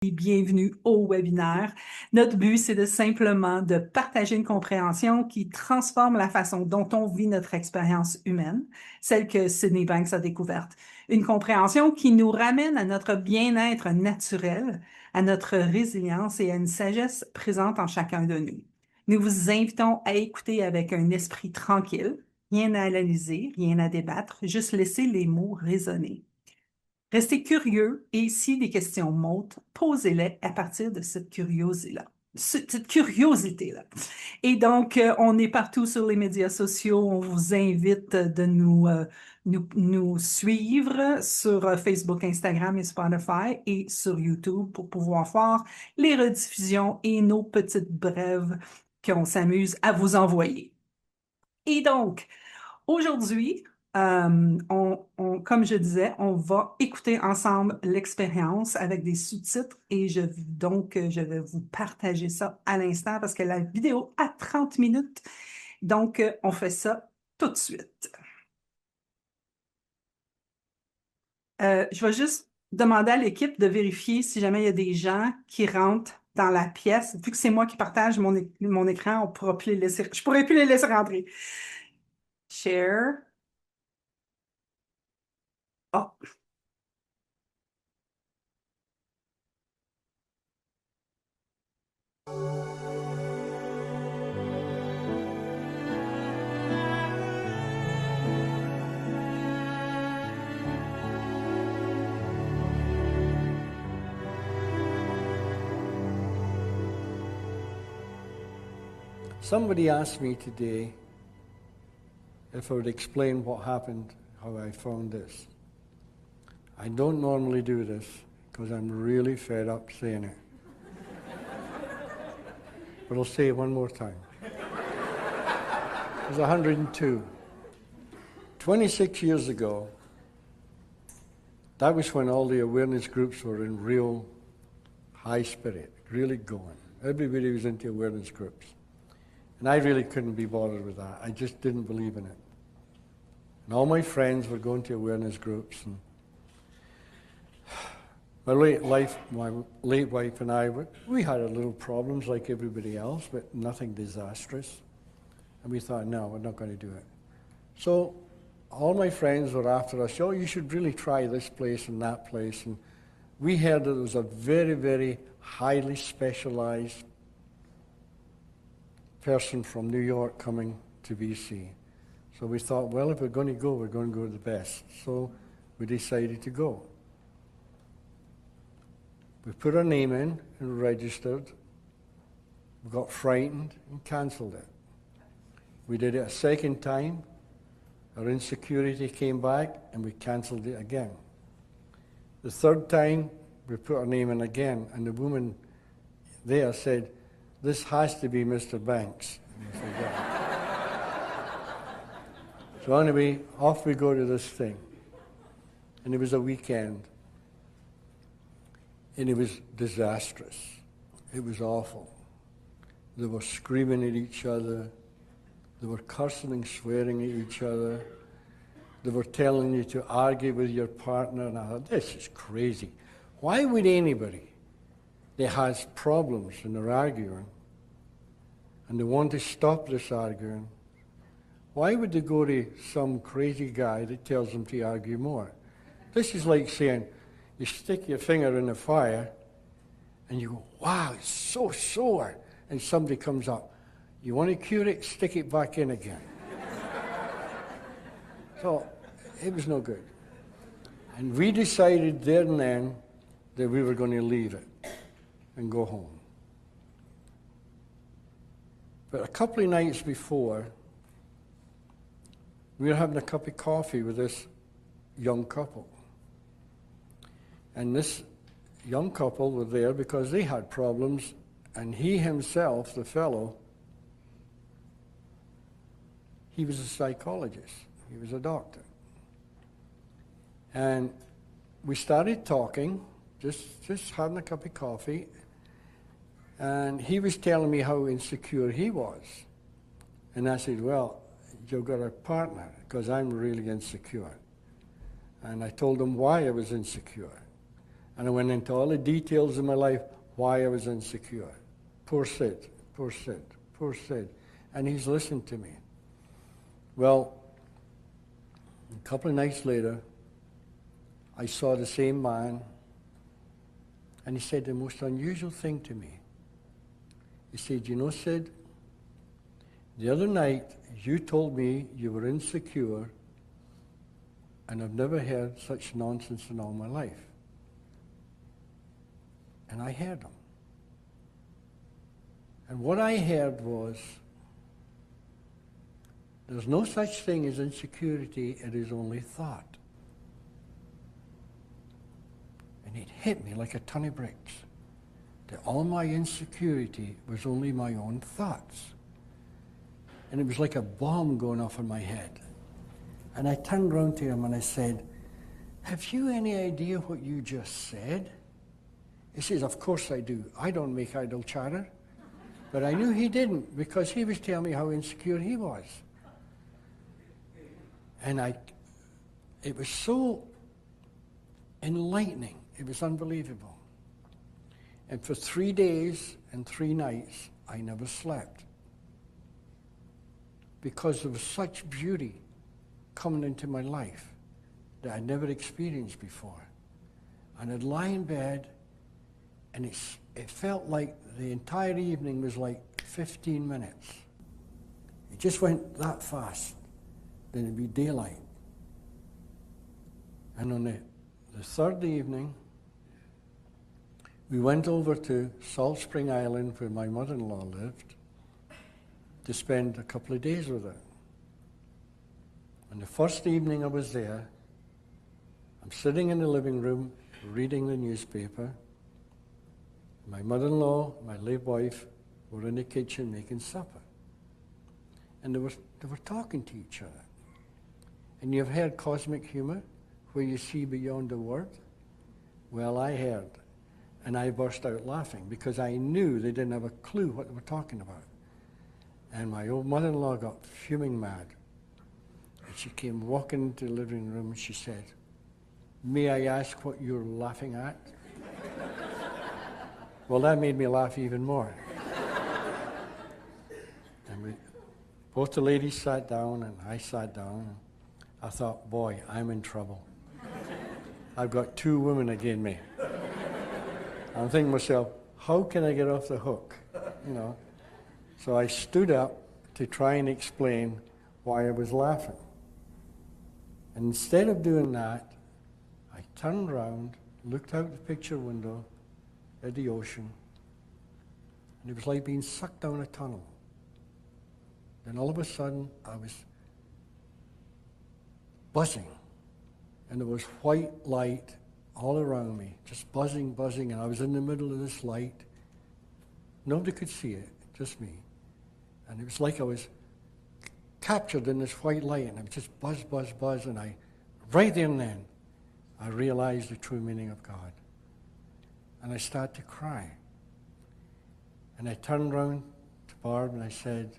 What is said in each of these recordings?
Bienvenue au webinaire. Notre but, c'est simplement de partager une compréhension qui transforme la façon dont on vit notre expérience humaine, celle que Sydney Banks a découverte. Une compréhension qui nous ramène à notre bien-être naturel, à notre résilience et à une sagesse présente en chacun de nous. Nous vous invitons à écouter avec un esprit tranquille, rien à analyser, rien à débattre, juste laisser les mots résonner. Restez curieux et si des questions montent, posez-les à partir de cette curiosité-là. Cette curiosité-là. Et donc, on est partout sur les médias sociaux. On vous invite de nous suivre sur Facebook, Instagram et Spotify et sur YouTube pour pouvoir voir les rediffusions et nos petites brèves qu'on s'amuse à vous envoyer. Et donc, aujourd'hui, comme je disais, on va écouter ensemble l'expérience avec des sous-titres et je vais vous partager ça à l'instant parce que la vidéo a 30 minutes. Donc, on fait ça tout de suite. Je vais juste demander à l'équipe de vérifier si jamais il y a des gens qui rentrent dans la pièce. Vu que c'est moi qui partage mon écran, je pourrais plus les laisser rentrer. Share. Oh, Somebody asked me today if I would explain what happened, how I found this. I don't normally do this because I'm really fed up saying it. But I'll say it one more time. I was 102. 26 years ago, that was when all the awareness groups were in real high spirit, really going. Everybody was into awareness groups. And I really couldn't be bothered with that. I just didn't believe in it. And all my friends were going to awareness groups. And my late wife and I, we had our little problems like everybody else, but nothing disastrous. And we thought, no, we're not going to do it. So all my friends were after us, oh, you should really try this place and that place. And we heard that there was a very, very highly specialized person from New York coming to BC. So we thought, well, if we're going to go to the best. So we decided to go. We put our name in and registered. We got frightened and cancelled it. We did it a second time. Our insecurity came back and we cancelled it again. The third time, we put our name in again, and the woman there said, this has to be Mr. Banks. And I said, yeah. So anyway, off we go to this thing. And it was a weekend. And it was disastrous. It was awful. They were screaming at each other. They were cursing and swearing at each other. They were telling you to argue with your partner. And I thought, this is crazy. Why would anybody that has problems and they're arguing, and they want to stop this arguing, why would they go to some crazy guy that tells them to argue more? This is like saying, you stick your finger in the fire, and you go, wow, it's so sore. And somebody comes up, you want to cure it? Stick it back in again. So it was no good. And we decided there and then that we were going to leave it and go home. But a couple of nights before, we were having a cup of coffee with this young couple. And this young couple were there because they had problems, and he himself, the fellow, he was a psychologist. He was a doctor. And we started talking, just having a cup of coffee, and he was telling me how insecure he was. And I said, well, you've got a partner, because I'm really insecure. And I told him why I was insecure. And I went into all the details of my life, why I was insecure. Poor Sid, poor Sid, poor Sid. And he's listened to me. Well, a couple of nights later, I saw the same man, and he said the most unusual thing to me. He said, you know, Sid, the other night you told me you were insecure, and I've never heard such nonsense in all my life. And I heard him. And what I heard was, there's no such thing as insecurity, it is only thought. And it hit me like a ton of bricks, that all my insecurity was only my own thoughts. And it was like a bomb going off in my head. And I turned round to him and I said, have you any idea what you just said? He says, of course I do. I don't make idle chatter. But I knew he didn't, because he was telling me how insecure he was. And it was so enlightening. It was unbelievable. And for 3 days and 3 nights, I never slept, because there was such beauty coming into my life that I'd never experienced before. And I'd lie in bed, and it felt like the entire evening was like 15 minutes. It just went that fast. Then it'd be daylight. And on the third evening, we went over to Salt Spring Island, where my mother-in-law lived, to spend a couple of days with her. And the first evening I was there, I'm sitting in the living room reading the newspaper. My mother-in-law, my late wife, were in the kitchen making supper. And they were talking to each other. And you've heard cosmic humor, where you see beyond the word? Well, I heard. And I burst out laughing, because I knew they didn't have a clue what they were talking about. And my old mother-in-law got fuming mad. And she came walking into the living room and she said, may I ask what you're laughing at? Well, that made me laugh even more. And both the ladies sat down and I sat down. And I thought, boy, I'm in trouble. I've got 2 women against me. I'm thinking to myself, how can I get off the hook? You know. So I stood up to try and explain why I was laughing. And instead of doing that, I turned around, looked out the picture window at the ocean, and it was like being sucked down a tunnel. Then all of a sudden, I was buzzing, and there was white light all around me, just buzzing, buzzing, and I was in the middle of this light. Nobody could see it, just me. And it was like I was captured in this white light, and I was just buzz, buzz, buzz, and right there and then, I realized the true meaning of God. And I started to cry. And I turned around to Barb and I said,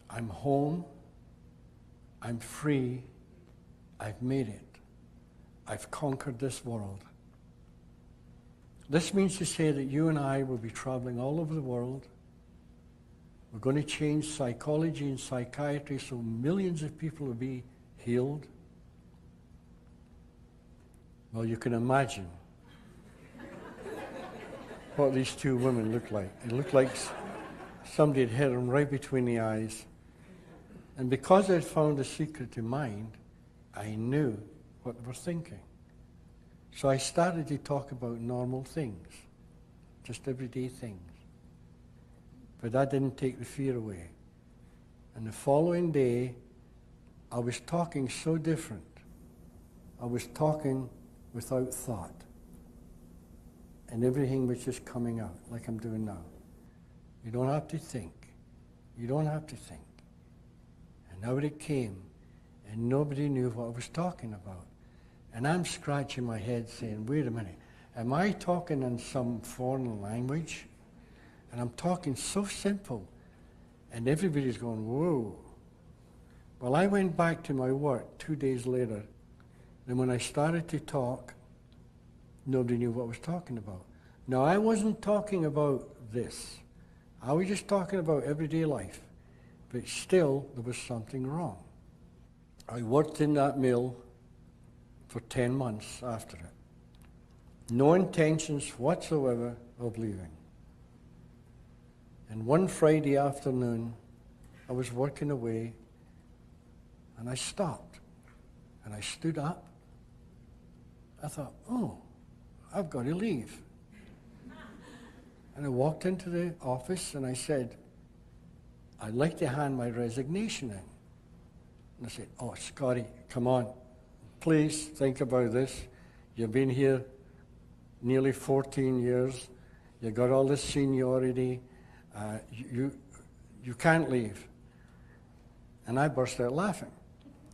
I'm home, I'm free, I've made it. I've conquered this world. This means to say that you and I will be traveling all over the world. We're going to change psychology and psychiatry so millions of people will be healed. Well, you can imagine what these 2 women looked like. It looked like somebody had hit them right between the eyes. And because I'd found a secret to mind, I knew what they were thinking. So I started to talk about normal things, just everyday things. But that didn't take the fear away. And the following day, I was talking so different. I was talking without thought. And everything was just coming out, like I'm doing now. You don't have to think. You don't have to think. And out it came, and nobody knew what I was talking about. And I'm scratching my head saying, wait a minute, am I talking in some foreign language? And I'm talking so simple, and everybody's going, whoa. Well, I went back to my work 2 days later, and when I started to talk, Nobody knew what I was talking about. Now, I wasn't talking about this. I was just talking about everyday life. But still, there was something wrong. I worked in that mill for 10 months after it. No intentions whatsoever of leaving. And one Friday afternoon, I was working away, and I stopped. And I stood up. I thought, oh, I've got to leave. And I walked into the office, and I said, I'd like to hand my resignation in. And I said, oh, Scotty, come on. Please think about this. You've been here nearly 14 years. You've got all this seniority. You can't leave. And I burst out laughing.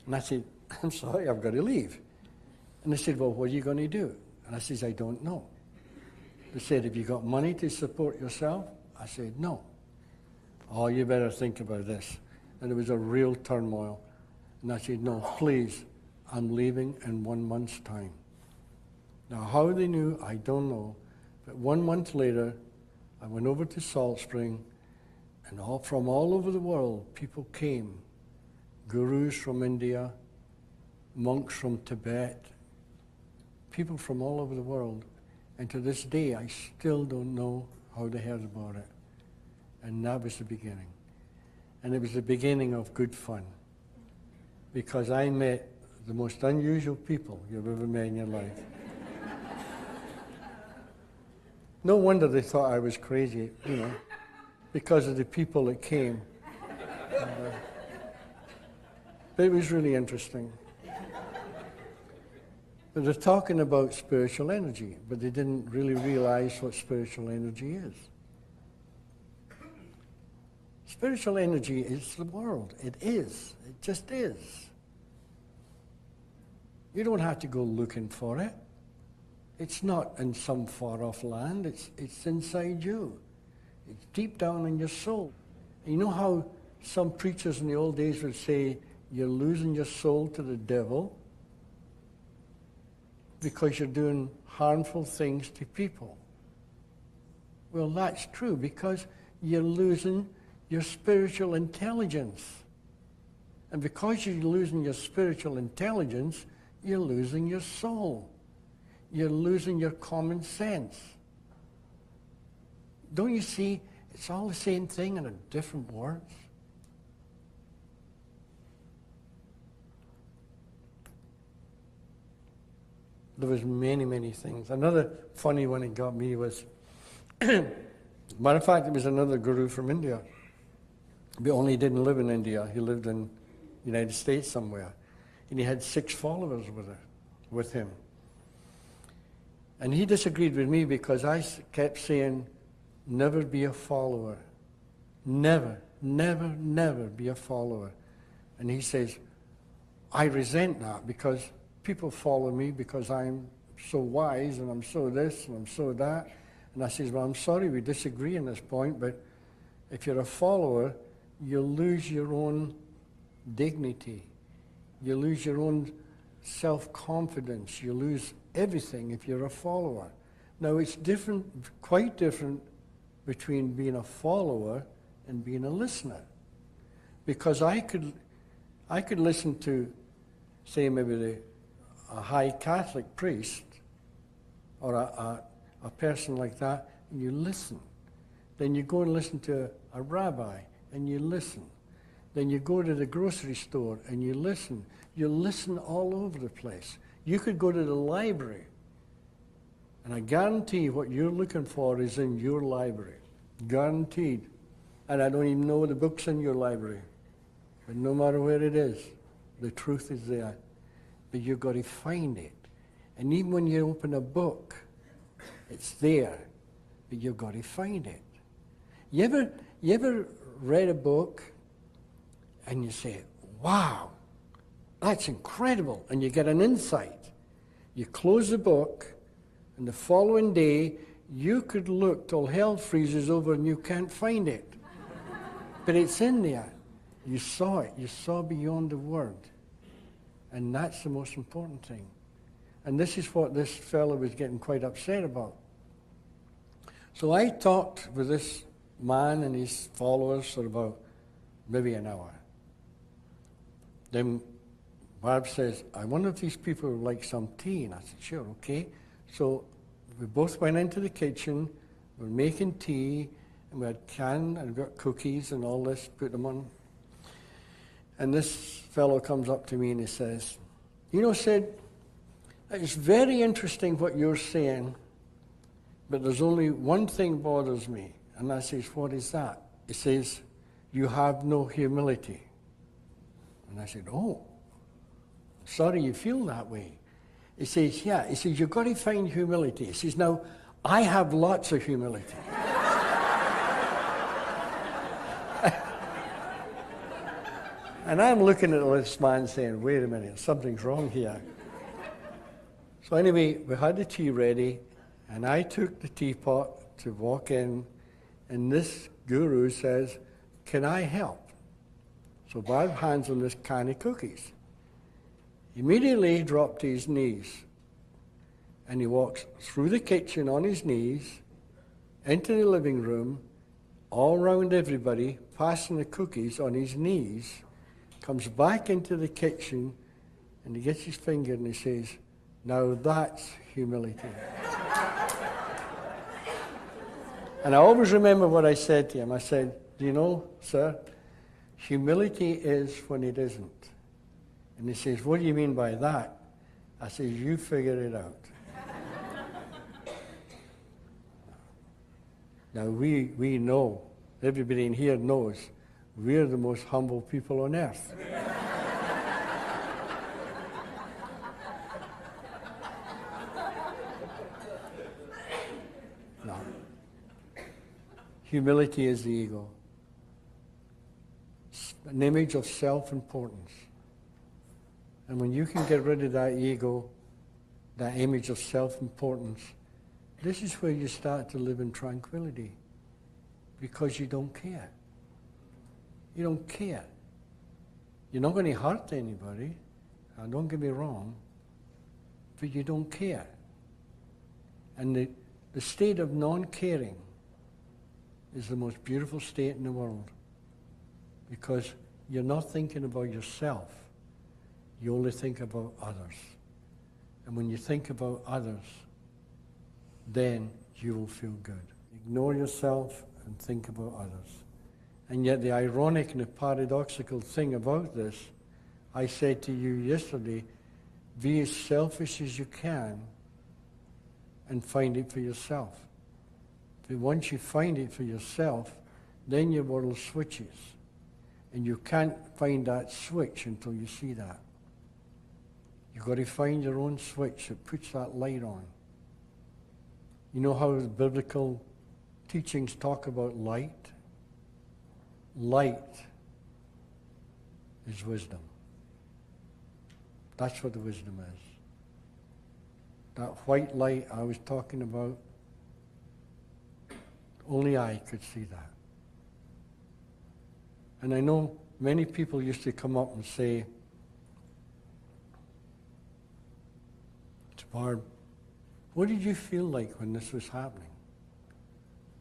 And I said, I'm sorry, I've got to leave. And they said, well, what are you going to do? And I said, I don't know. They said, have you got money to support yourself? I said, no. Oh, you better think about this. And it was a real turmoil. And I said, no, please, I'm leaving in 1 month's time. Now, how they knew, I don't know. But 1 month later, I went over to Salt Spring, and from all over the world, people came. Gurus from India, monks from Tibet, people from all over the world. And to this day, I still don't know how they heard about it. And that was the beginning. And it was the beginning of good fun. Because I met the most unusual people you've ever met in your life. No wonder they thought I was crazy, because of the people that came. But it was really interesting. But they're talking about spiritual energy, but they didn't really realize what spiritual energy is. Spiritual energy is the world. It is. It just is. You don't have to go looking for it. It's not in some far-off land. It's inside you. It's deep down in your soul. And you know how some preachers in the old days would say, you're losing your soul to the devil because you're doing harmful things to people. Well, that's true, because you're losing your spiritual intelligence. And because you're losing your spiritual intelligence, you're losing your soul. You're losing your common sense. Don't you see? It's all the same thing in different words. There was many, many things. Another funny one that got me was, matter of fact, it was another guru from India. But only he didn't live in India. He lived in the United States somewhere. And he had 6 followers with him. And he disagreed with me because I kept saying, never be a follower. Never, never, never be a follower. And he says, I resent that because people follow me because I'm so wise and I'm so this and I'm so that. And I says, well, I'm sorry we disagree on this point, but if you're a follower, you lose your own dignity. You lose your own self-confidence. You lose everything if you're a follower. Now, it's different, quite different between being a follower and being a listener. Because I could listen to, say, maybe a high Catholic priest or a person like that, and you listen. Then you go and listen to a rabbi, and you listen. Then you go to the grocery store, and you listen. You listen all over the place. You could go to the library, and I guarantee what you're looking for is in your library. Guaranteed. And I don't even know the book's in your library. But no matter where it is, the truth is there. But you've got to find it. And even when you open a book, it's there. But you've got to find it. You ever read a book and you say, wow, that's incredible, and you get an insight. You close the book, and the following day, you could look till hell freezes over and you can't find it. But it's in there. You saw it. You saw beyond the word. And that's the most important thing. And this is what this fellow was getting quite upset about. So I talked with this man and his followers for about maybe an hour. Then Barb says, I wonder if these people would like some tea. And I said, sure, okay. So we both went into the kitchen, we were making tea, and we had can and got cookies and all this, put them on. And this fellow comes up to me and he says, you know, Sid, it's very interesting what you're saying, but there's only one thing bothers me. And I says, what is that? He says, you have no humility. And I said, oh, sorry you feel that way. He says, yeah. He says, you've got to find humility. He says, now, I have lots of humility. And I'm looking at this man saying, wait a minute, something's wrong here. So anyway, we had the tea ready, and I took the teapot to walk in, and this guru says, can I help? So Bob hands him this can of cookies. Immediately he dropped to his knees, and he walks through the kitchen on his knees, into the living room, all around everybody, passing the cookies on his knees, comes back into the kitchen, and he gets his finger and he says, now that's humility. And I always remember what I said to him. I said, do you know, sir, humility is when it isn't. And he says, what do you mean by that? I says, you figure it out. Now we know, everybody in here knows, we're the most humble people on earth. No. Humility is the ego. An image of self-importance. And when you can get rid of that ego, that image of self-importance, this is where you start to live in tranquility. Because you don't care. You don't care. You're not going to hurt anybody. Don't get me wrong. But you don't care. And the state of non-caring is the most beautiful state in the world. Because you're not thinking about yourself. You only think about others. And when you think about others, then you will feel good. Ignore yourself and think about others. And yet the ironic and the paradoxical thing about this, I said to you yesterday, be as selfish as you can and find it for yourself. But once you find it for yourself, then your world switches. And you can't find that switch until you see that. You've got to find your own switch that puts that light on. You know how the biblical teachings talk about light? Light is wisdom. That's what the wisdom is. That white light I was talking about, only I could see that. And I know many people used to come up and say, to Barb, what did you feel like when this was happening?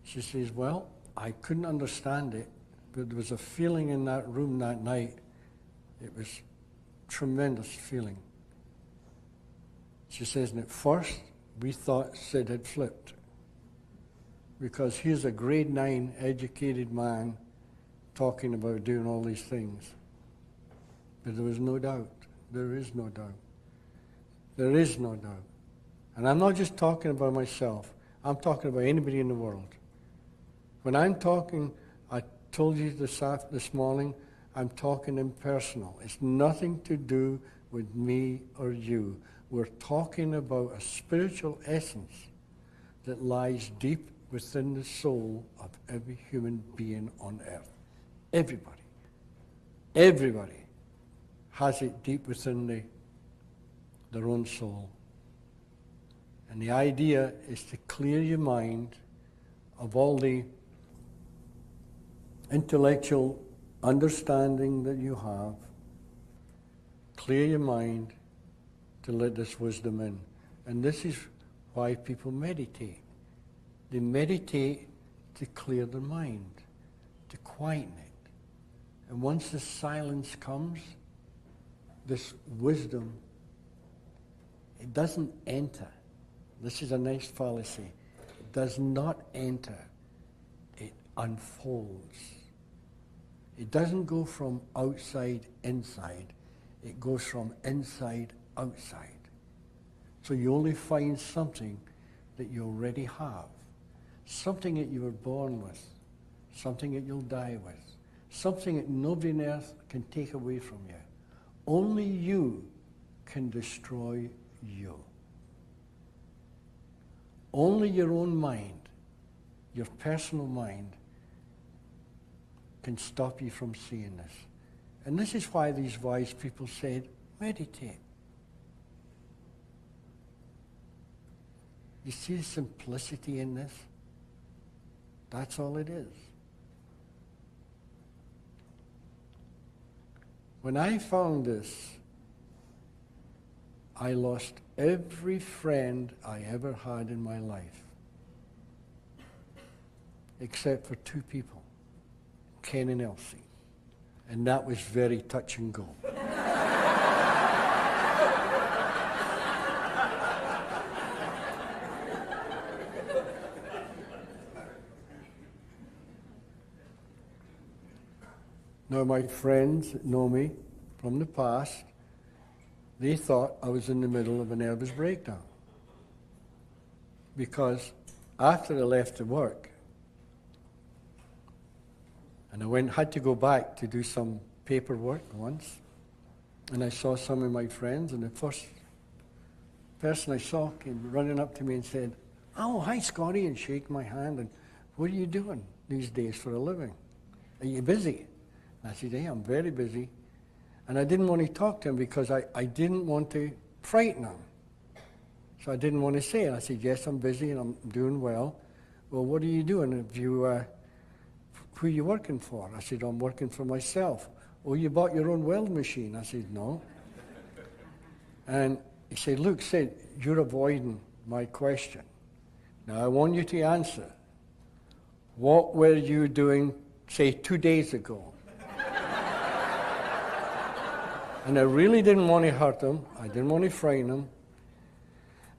She says, well, I couldn't understand it, but there was a feeling in that room that night. It was a tremendous feeling. She says, and at first, we thought Sid had flipped. Because he's a grade 9 educated man talking about doing all these things. But there was no doubt. There is no doubt. There is no doubt. And I'm not just talking about myself. I'm talking about anybody in the world. When I'm talking, I told you this morning, I'm talking impersonal. It's nothing to do with me or you. We're talking about a spiritual essence that lies deep within the soul of every human being on earth. Everybody. Everybody has it deep within their own soul. And the idea is to clear your mind of all the intellectual understanding that you have. Clear your mind to let this wisdom in. And this is why people meditate. They meditate to clear their mind, to quieten it. And once the silence comes, this wisdom, it doesn't enter. This is a nice fallacy. It does not enter. It unfolds. It doesn't go from outside inside. It goes from inside outside. So you only find something that you already have, something that you were born with, something that you'll die with, something that nobody on earth can take away from you. Only you can destroy you. Only your own mind, your personal mind, can stop you from seeing this. And this is why these wise people said, meditate. You see the simplicity in this? That's all it is. When I found this, I lost every friend I ever had in my life, except for two people, Ken and Elsie. And that was very touch and go. Now, my friends that know me from the past, they thought I was in the middle of a nervous breakdown. Because after I left to work, and I had to go back to do some paperwork once, and I saw some of my friends, and the first person I saw came running up to me and said, "Oh, hi, Scotty," and shake my hand, and "What are you doing these days for a living? Are you busy?" I said, "Hey, I'm very busy." And I didn't want to talk to him because I didn't want to frighten him. So I didn't want to say it. I said, "Yes, I'm busy and I'm doing well." "Well, what are you doing? Who are you working for?" I said, "I'm working for myself." "Oh, you bought your own weld machine?" I said, "No." And he said, "Luke said, you're avoiding my question. Now I want you to answer. What were you doing, say, 2 days ago?" And I really didn't want to hurt him. I didn't want to frighten him.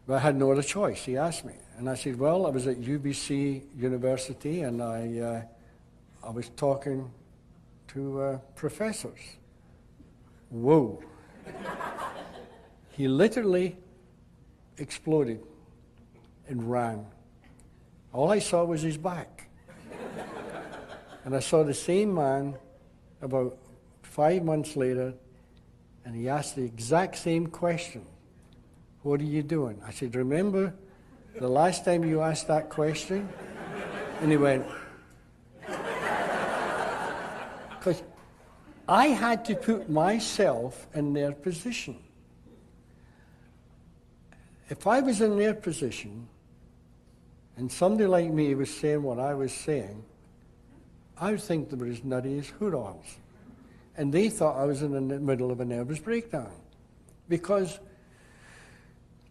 But I had no other choice. He asked me. And I said, "Well, I was at UBC University, and I was talking to professors." Whoa. He literally exploded and ran. All I saw was his back. And I saw the same man about 5 months later, and he asked the exact same question. "What are you doing?" I said, "Remember the last time you asked that question?" And he went, because I had to put myself in their position. If I was in their position, and somebody like me was saying what I was saying, I would think they were as nutty as hoot owls. And they thought I was in the middle of a nervous breakdown because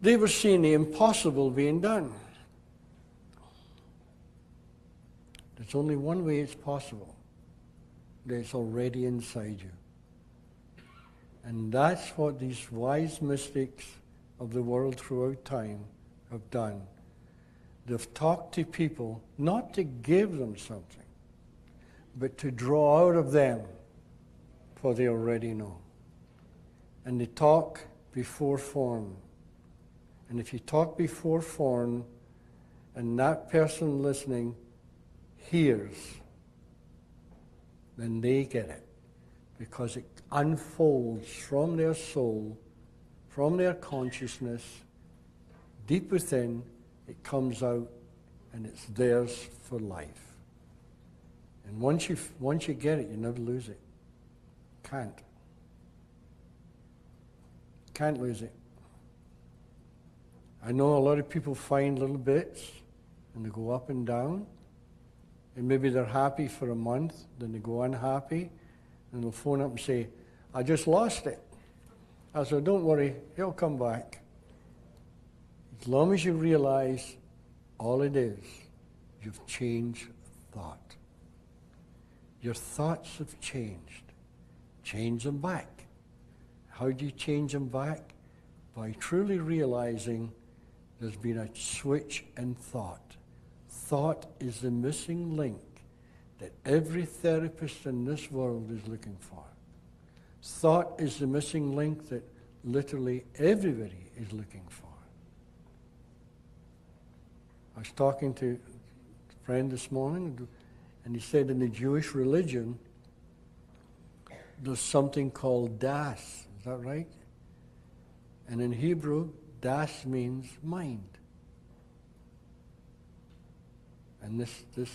they were seeing the impossible being done. There's only one way it's possible. It's already inside you. And that's what these wise mystics of the world throughout time have done. They've talked to people not to give them something, but to draw out of them what they already know. And they talk before form. And if you talk before form, and that person listening hears, then they get it. Because it unfolds from their soul, from their consciousness, deep within, it comes out, and it's theirs for life. And once you get it, you never lose it. Can't lose it. I know a lot of people find little bits and they go up and down, and maybe they're happy for a month, then they go unhappy, and they'll phone up and say, "I just lost it." I said, don't worry, he'll come back. As long as you realize all it is, you've changed thought. Your thoughts have changed. Change them back. How do you change them back? By truly realizing there's been a switch in thought. Thought is the missing link that every therapist in this world is looking for. Thought is the missing link that literally everybody is looking for. I was talking to a friend this morning, and he said in the Jewish religion, there's something called Das. Is that right? And in Hebrew, Das means mind. And this, do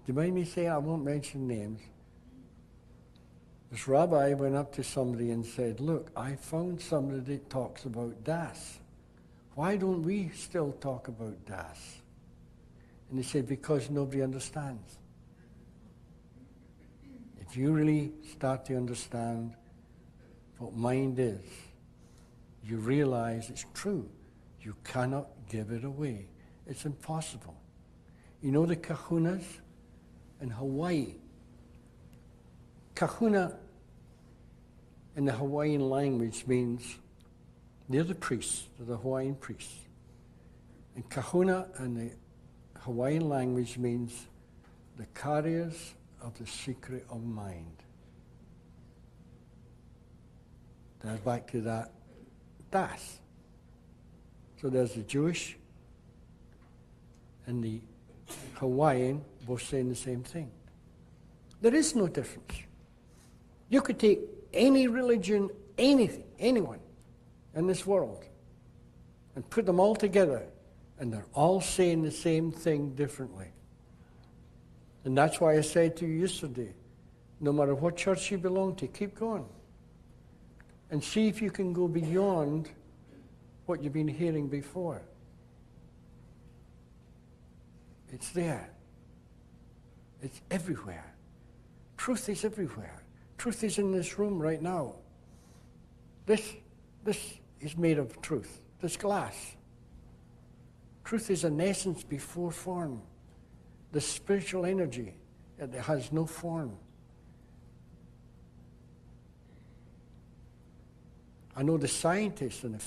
you mind me saying, I won't mention names. This rabbi went up to somebody and said, look, I found somebody that talks about Das. Why don't we still talk about Das? And he said, because nobody understands. If you really start to understand what mind is, you realize it's true. You cannot give it away. It's impossible. You know the kahunas in Hawaii? Kahuna in the Hawaiian language means they're the priests, they're the Hawaiian priests. And kahuna in the Hawaiian language means the carriers of the secret of mind. That's back to that Das. So there's the Jewish and the Hawaiian both saying the same thing. There is no difference. You could take any religion, anything, anyone in this world and put them all together, and they're all saying the same thing differently. And that's why I said to you yesterday, no matter what church you belong to, keep going. And see if you can go beyond what you've been hearing before. It's there. It's everywhere. Truth is everywhere. Truth is in this room right now. This is made of truth. This glass. Truth is an essence before form. The spiritual energy that has no form. I know the scientists and the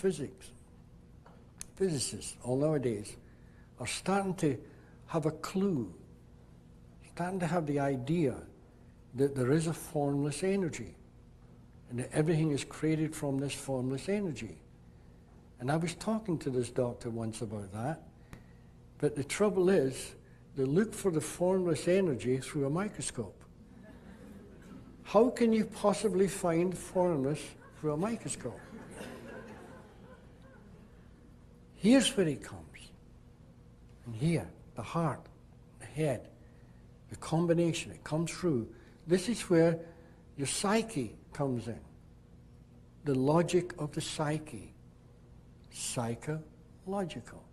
physicists all nowadays are starting to have a clue, starting to have the idea that there is a formless energy and that everything is created from this formless energy. And I was talking to this doctor once about that, but the trouble is, they look for the formless energy through a microscope. How can you possibly find formless through a microscope? Here's where it comes. And here, the heart, the head, the combination, it comes through. This is where your psyche comes in. The logic of the psyche. Psychological.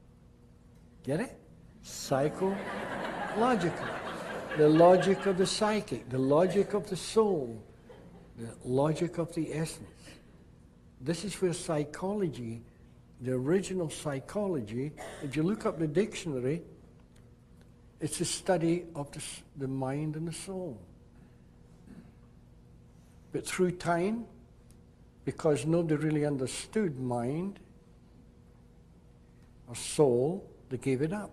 Get it? Psychological. The logic of the psyche, the logic of the soul, the logic of the essence. This is where psychology, the original psychology, if you look up the dictionary, it's a study of the mind and the soul. But through time, because nobody really understood mind or soul, they gave it up.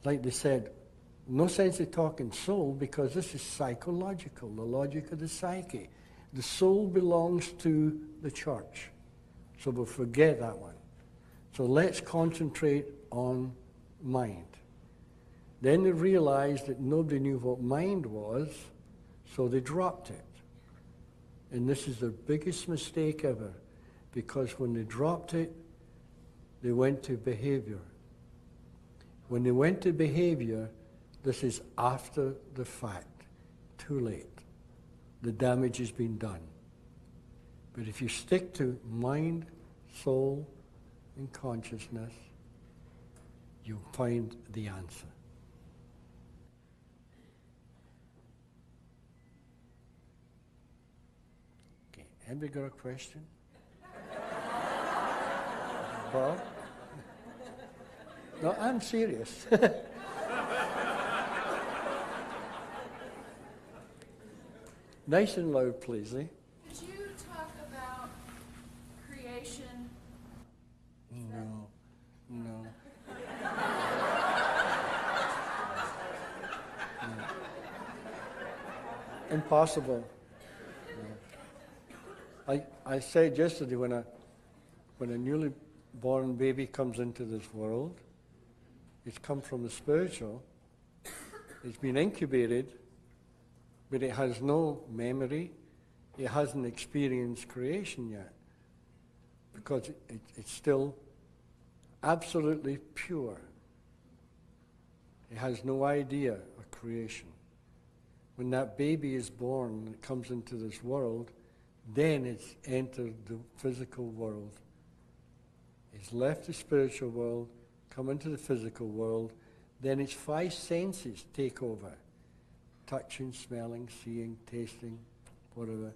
Like they said, no sense of talking soul because this is psychological, the logic of the psyche. The soul belongs to the church. So we'll forget that one. So let's concentrate on mind. Then they realized that nobody knew what mind was, so they dropped it. And this is their biggest mistake ever, because when they dropped it, they went to behavior. When they went to behavior, this is after the fact, too late. The damage has been done. But if you stick to mind, soul, and consciousness, you'll find the answer. Okay. Anybody got a question? Bob? No, I'm serious. Nice and loud, please, eh? Could you talk about creation? No, no. Impossible. No. I said yesterday when a newly born baby comes into this world, it's come from the spiritual, it's been incubated, but it has no memory, it hasn't experienced creation yet, because it's still absolutely pure. It has no idea of creation. When that baby is born and it comes into this world, then it's entered the physical world. It's left the spiritual world, come into the physical world, then its five senses take over. Touching, smelling, seeing, tasting, whatever.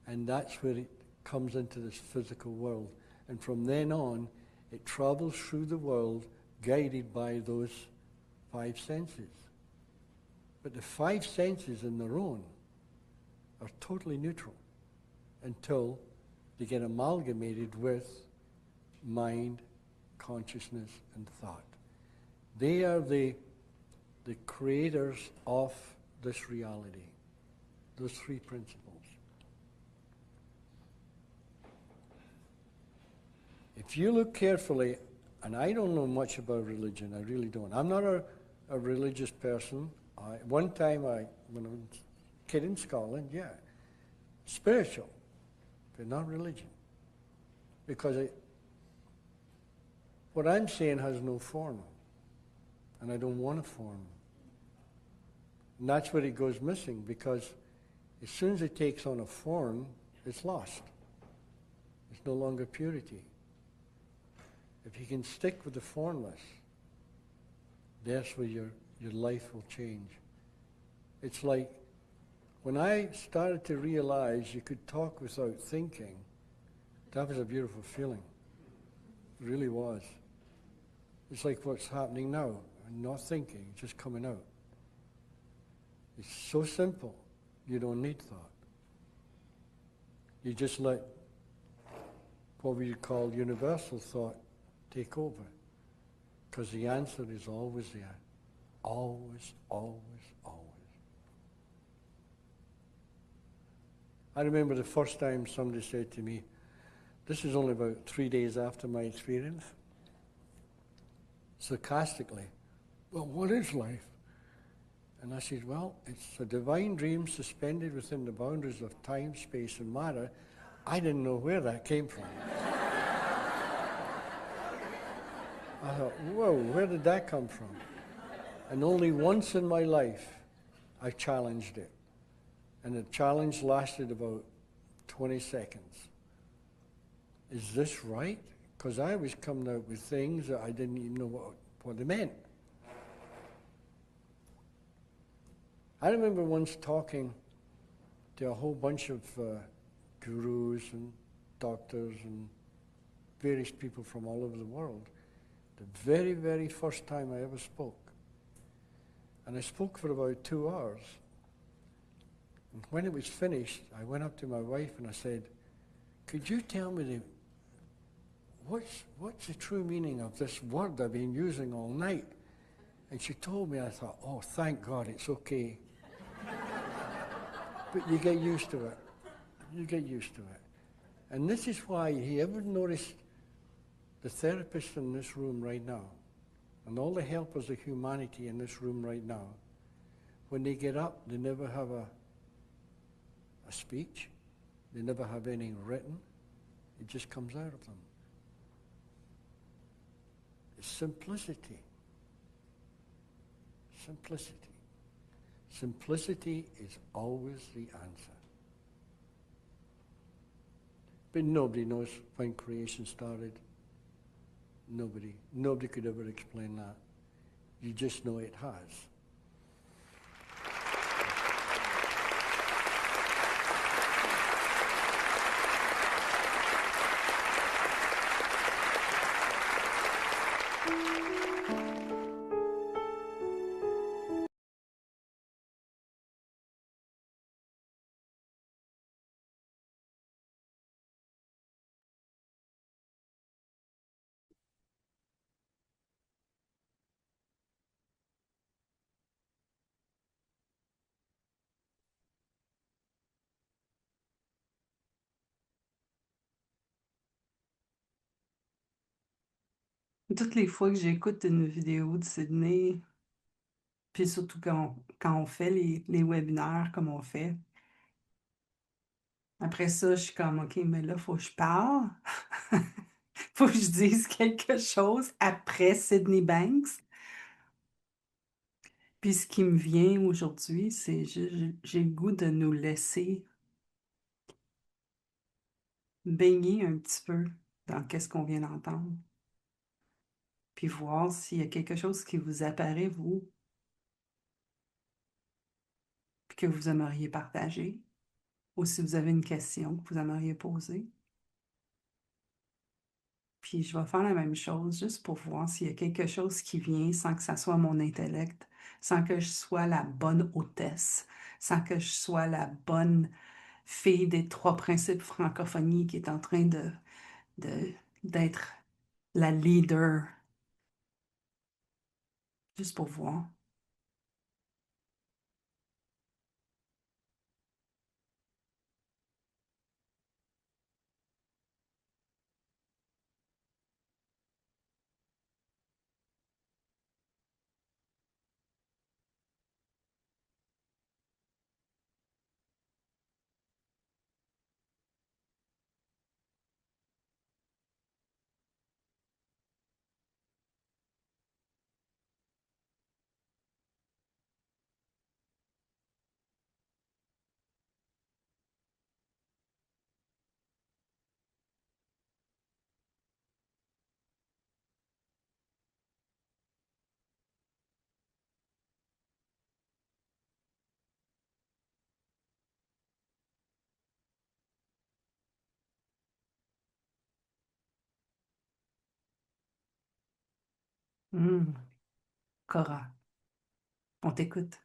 And that's where it comes into this physical world. And from then on, it travels through the world guided by those five senses. But the five senses on their own are totally neutral until they get amalgamated with mind, consciousness, and thought. They are the creators of this reality, those three principles. If you look carefully, and I don't know much about religion, I really don't. I'm not a religious person. One time, when I was a kid in Scotland, yeah, spiritual, but not religion. Because what I'm saying has no form, and I don't want a form. And that's where it goes missing, because as soon as it takes on a form, it's lost. It's no longer purity. If you can stick with the formless, that's where your life will change. It's like when I started to realize you could talk without thinking, that was a beautiful feeling. It really was. It's like what's happening now. I'm not thinking, just coming out. It's so simple, you don't need thought. You just let what we call universal thought take over. Because the answer is always there. Always, always, always. I remember the first time somebody said to me, this is only about 3 days after my experience, sarcastically, well, what is life? And I said, well, it's a divine dream suspended within the boundaries of time, space, and matter. I didn't know where that came from. I thought, whoa, where did that come from? And only once in my life, I challenged it. And the challenge lasted about 20 seconds. Is this right? Because I was coming out with things that I didn't even know what they meant. I remember once talking to a whole bunch of gurus and doctors and various people from all over the world. The very, very first time I ever spoke. And I spoke for about 2 hours. And when it was finished, I went up to my wife and I said, could you tell me what's the true meaning of this word I've been using all night? And she told me. I thought, oh, thank God, it's okay. But you get used to it. You get used to it. And this is why you ever noticed the therapists in this room right now, and all the helpers of humanity in this room right now, when they get up, they never have a speech. They never have anything written. It just comes out of them. It's simplicity. Simplicity. Simplicity is always the answer. But nobody knows when creation started. Nobody could ever explain that. You just know it has. toutes les fois que j'écoute une vidéo de Sydney, puis surtout quand on fait les webinaires comme on fait, après ça, je suis comme, OK, mais là, il faut que je parle. Faut que je dise quelque chose après Sydney Banks. Puis ce qui me vient aujourd'hui, c'est j'ai le goût de nous laisser baigner un petit peu dans qu'est-ce qu'on vient d'entendre. Puis voir s'il y a quelque chose qui vous apparaît, vous, puis que vous aimeriez partager, ou si vous avez une question que vous aimeriez poser. Puis je vais faire la même chose juste pour voir s'il y a quelque chose qui vient sans que ça soit mon intellect, sans que je sois la bonne hôtesse, sans que je sois la bonne fille des trois principes francophonie qui est en train de- d'être la leader, juste pour voir. Hmm. Cora, on t'écoute.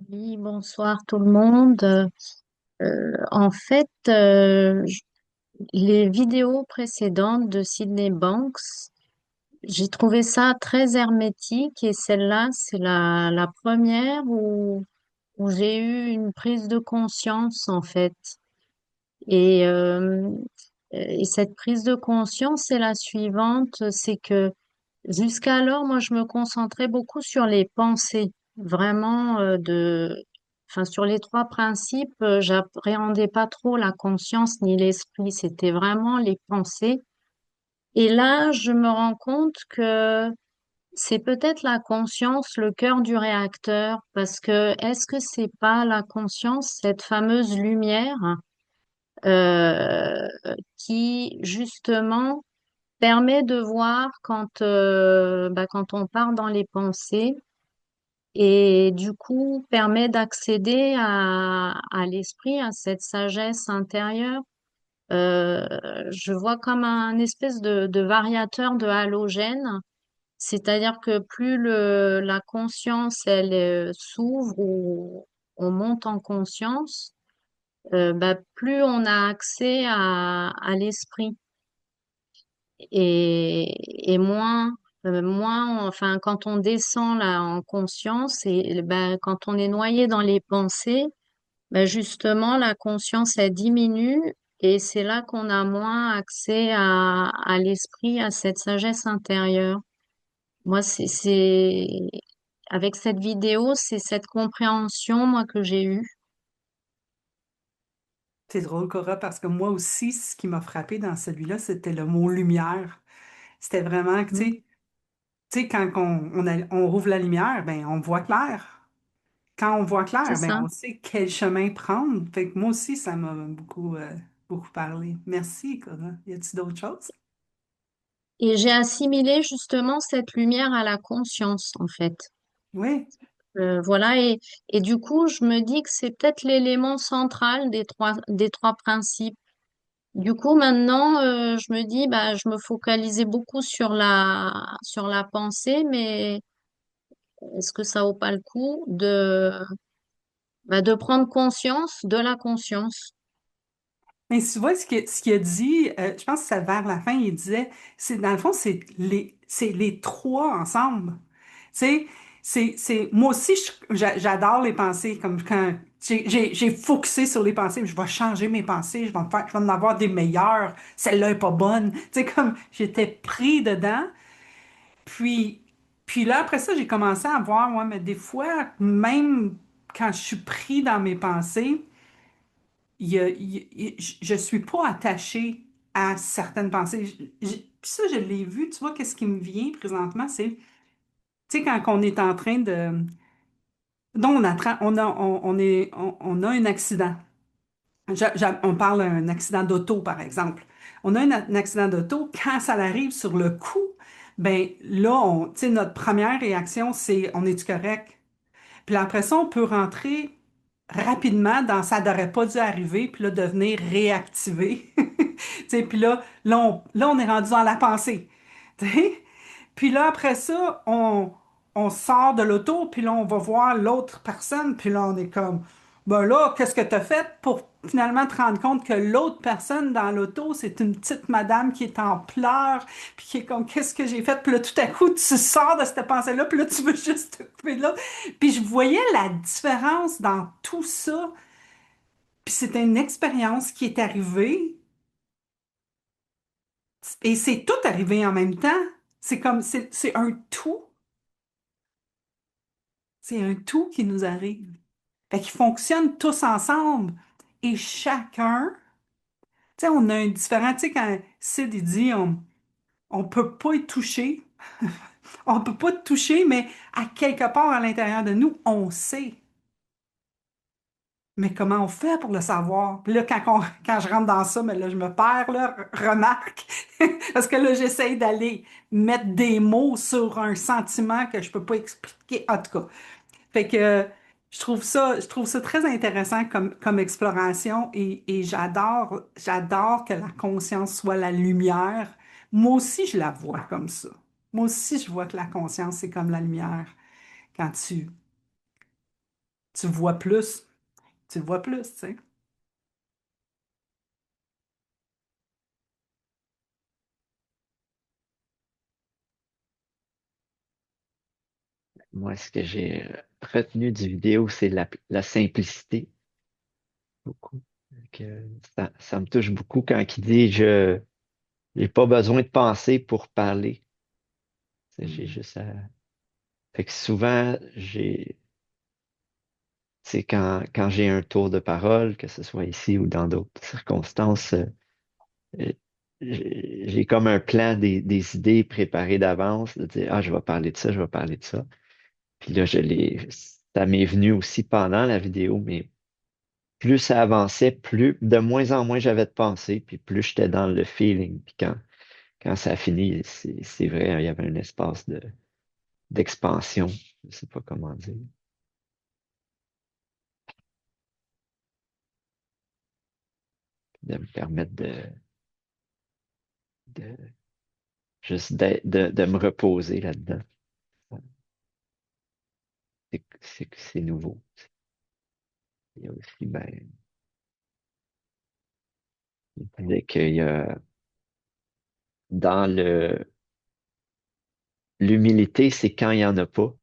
Oui, bonsoir tout le monde. En fait, les vidéos précédentes de Sydney Banks, j'ai trouvé ça très hermétique et celle-là, c'est la première où j'ai eu une prise de conscience en fait. Et, euh, et cette prise de conscience, c'est la suivante, c'est que jusqu'alors, moi, je me concentrais beaucoup sur les pensées, vraiment enfin, sur les trois principes, j'appréhendais pas trop la conscience ni l'esprit, c'était vraiment les pensées. Et là, je me rends compte que c'est peut-être la conscience, le cœur du réacteur, parce que est-ce que c'est pas la conscience, cette fameuse lumière, euh, qui justement permet de voir quand on part dans les pensées et du coup permet d'accéder à l'esprit, à cette sagesse intérieure. Euh, je vois comme un espèce de variateur de halogène, c'est-à-dire que plus la conscience elle s'ouvre ou on monte en conscience, plus on a accès à l'esprit et moins, enfin, quand on descend là en conscience et quand on est noyé dans les pensées, justement, la conscience, elle diminue et c'est là qu'on a moins accès à l'esprit, à cette sagesse intérieure. Moi, avec cette vidéo, c'est cette compréhension, moi, que j'ai eue. C'est drôle, Cora, parce que moi aussi, ce qui m'a frappé dans celui-là, c'était le mot lumière. C'était vraiment que, Mm. tu sais, quand on rouvre la lumière, ben, on voit clair. Quand on voit C'est clair, ben, ça. on sait quel chemin prendre. Fait que moi aussi, ça m'a beaucoup parlé. Merci, Cora. Y a-t-il d'autres choses? Et j'ai assimilé justement cette lumière à la conscience, en fait. Oui. Voilà, et du coup, je me dis que c'est peut-être l'élément central des trois principes. Du coup, maintenant, je me dis, je me focalisais beaucoup sur sur la pensée, mais est-ce que ça vaut pas le coup de prendre conscience de la conscience? Mais tu vois, ce qu'il a dit, je pense que c'est vers la fin, il disait, dans le fond, c'est les trois ensemble. Tu sais, moi aussi, j'adore les pensées, comme quand, J'ai focusé sur les pensées, je vais changer mes pensées, je vais en avoir des meilleures, celle-là est pas bonne. Tu sais, comme j'étais pris dedans. Puis, puis là, après ça, j'ai commencé à voir, moi, mais des fois, même quand je suis pris dans mes pensées, je suis pas attachée à certaines pensées. Puis ça, je l'ai vu, tu vois, qu'est-ce qui me vient présentement, c'est, tu sais, quand on est en train de... Donc, on a un accident. On parle d'un accident d'auto, par exemple. On a un accident d'auto, quand ça arrive sur le coup, ben là, tu sais, notre première réaction, c'est on est-tu correct? Puis là, après ça, on peut rentrer rapidement dans ça n'aurait pas dû arriver, puis là, devenir réactivé. Tu sais, puis là, on est rendu dans la pensée. Tu sais? Puis là, après ça, on sort de l'auto, puis là, on va voir l'autre personne, puis là, on est comme, ben là, qu'est-ce que tu as fait pour finalement te rendre compte que l'autre personne dans l'auto, c'est une petite madame qui est en pleurs, puis qui est comme, qu'est-ce que j'ai fait? Puis là, tout à coup, tu sors de cette pensée-là, puis là, tu veux juste te couper de là. Puis je voyais la différence dans tout ça, puis c'était une expérience qui est arrivée, et c'est tout arrivé en même temps. C'est comme, c'est un tout. C'est un tout qui nous arrive. Fait qu'ils fonctionnent tous ensemble. Et chacun, tu sais, on a un différent, tu sais, quand Sid il dit on peut pas y toucher, on peut pas te toucher, mais à quelque part à l'intérieur de nous, on sait. Mais comment on fait pour le savoir? Puis là, quand je rentre dans ça, mais là, je me perds, là, remarque. Parce que là, j'essaye d'aller mettre des mots sur un sentiment que je peux pas expliquer. En tout cas, fait que je trouve ça très intéressant comme exploration et j'adore que la conscience soit la lumière. Moi aussi, je la vois comme ça. Moi aussi, je vois que la conscience, c'est comme la lumière. Quand tu vois plus, tu vois plus, tu sais. Moi, ce que j'ai retenu du vidéo, c'est la simplicité. Beaucoup. Que ça me touche beaucoup quand il dit je n'ai pas besoin de penser pour parler. J'ai Mm. juste à... Fait que souvent, c'est quand j'ai un tour de parole, que ce soit ici ou dans d'autres circonstances, euh, j'ai comme un plan des idées préparées d'avance, de dire, ah, je vais parler de ça, je vais parler de ça. Puis là, ça m'est venu aussi pendant la vidéo, mais plus ça avançait, plus de moins en moins j'avais de pensée, puis plus j'étais dans le feeling. Puis quand ça a fini, c'est vrai, il y avait un espace d'expansion. Je sais pas comment dire. De me permettre de juste de me reposer là-dedans. C'est nouveau. Il y a aussi, ben, il disait qu'il y a dans l'humilité, c'est quand il n'y en a pas.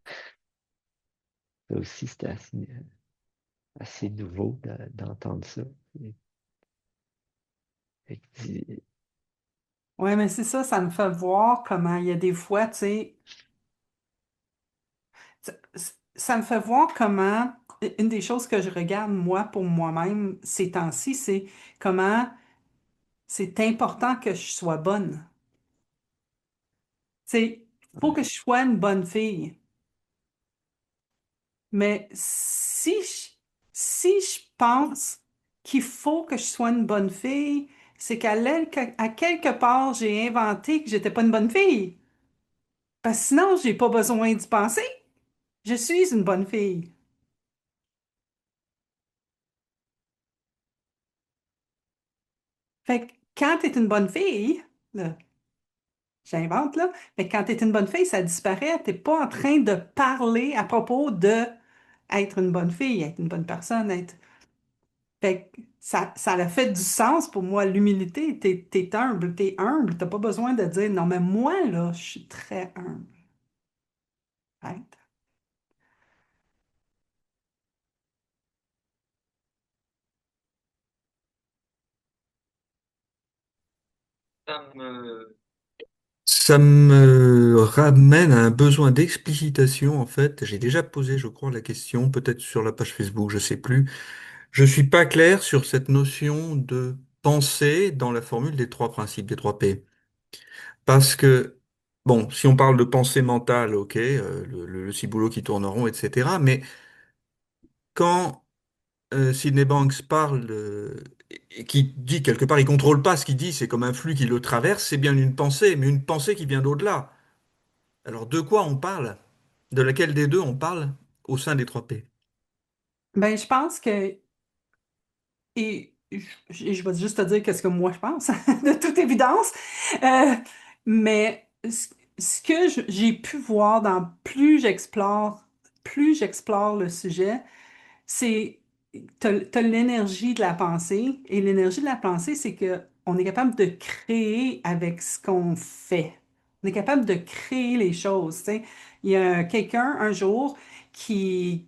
Ça aussi, c'était assez nouveau d'entendre ça. Fait Ouais, mais c'est ça, ça me fait voir comment il y a des fois, tu sais, ça, ça me fait voir comment, une des choses que je regarde moi pour moi-même ces temps-ci, c'est comment c'est important que je sois bonne. Tu sais, il faut que je sois une bonne fille. Mais si je pense qu'il faut que je sois une bonne fille, c'est à quelque part, j'ai inventé que j'étais pas une bonne fille. Parce que sinon, j'ai pas besoin d'y penser. Je suis une bonne fille. Fait que quand t'es une bonne fille, là, j'invente là, mais quand t'es une bonne fille, ça disparaît. T'es pas en train de parler à propos de être une bonne fille, être une bonne personne, être. Fait que ça a fait du sens pour moi. L'humilité, t'es humble, t'as pas besoin de dire non, mais moi, là, je suis très humble. Right? Ça me ramène à un besoin d'explicitation, en fait. J'ai déjà posé, je crois, la question, peut-être sur la page Facebook, je sais plus. Je suis pas clair sur cette notion de pensée dans la formule des trois principes, des trois P. Parce que, bon, si on parle de pensée mentale, ok, le ciboulot qui tourne en rond, etc. Mais quand Sydney Banks parle et qui dit quelque part, il contrôle pas ce qu'il dit, c'est comme un flux qui le traverse, c'est bien une pensée, mais une pensée qui vient d'au-delà. Alors, de quoi on parle? De laquelle des deux on parle au sein des trois P? Ben, je pense que, et je vais juste te dire qu'est-ce que moi je pense, de toute évidence. Euh, mais ce que j'ai pu voir dans plus j'explore le sujet, c'est t'as l'énergie de la pensée. Et l'énergie de la pensée, c'est que on est capable de créer avec ce qu'on fait. On est capable de créer les choses, tu sais. Il y a quelqu'un un jour qui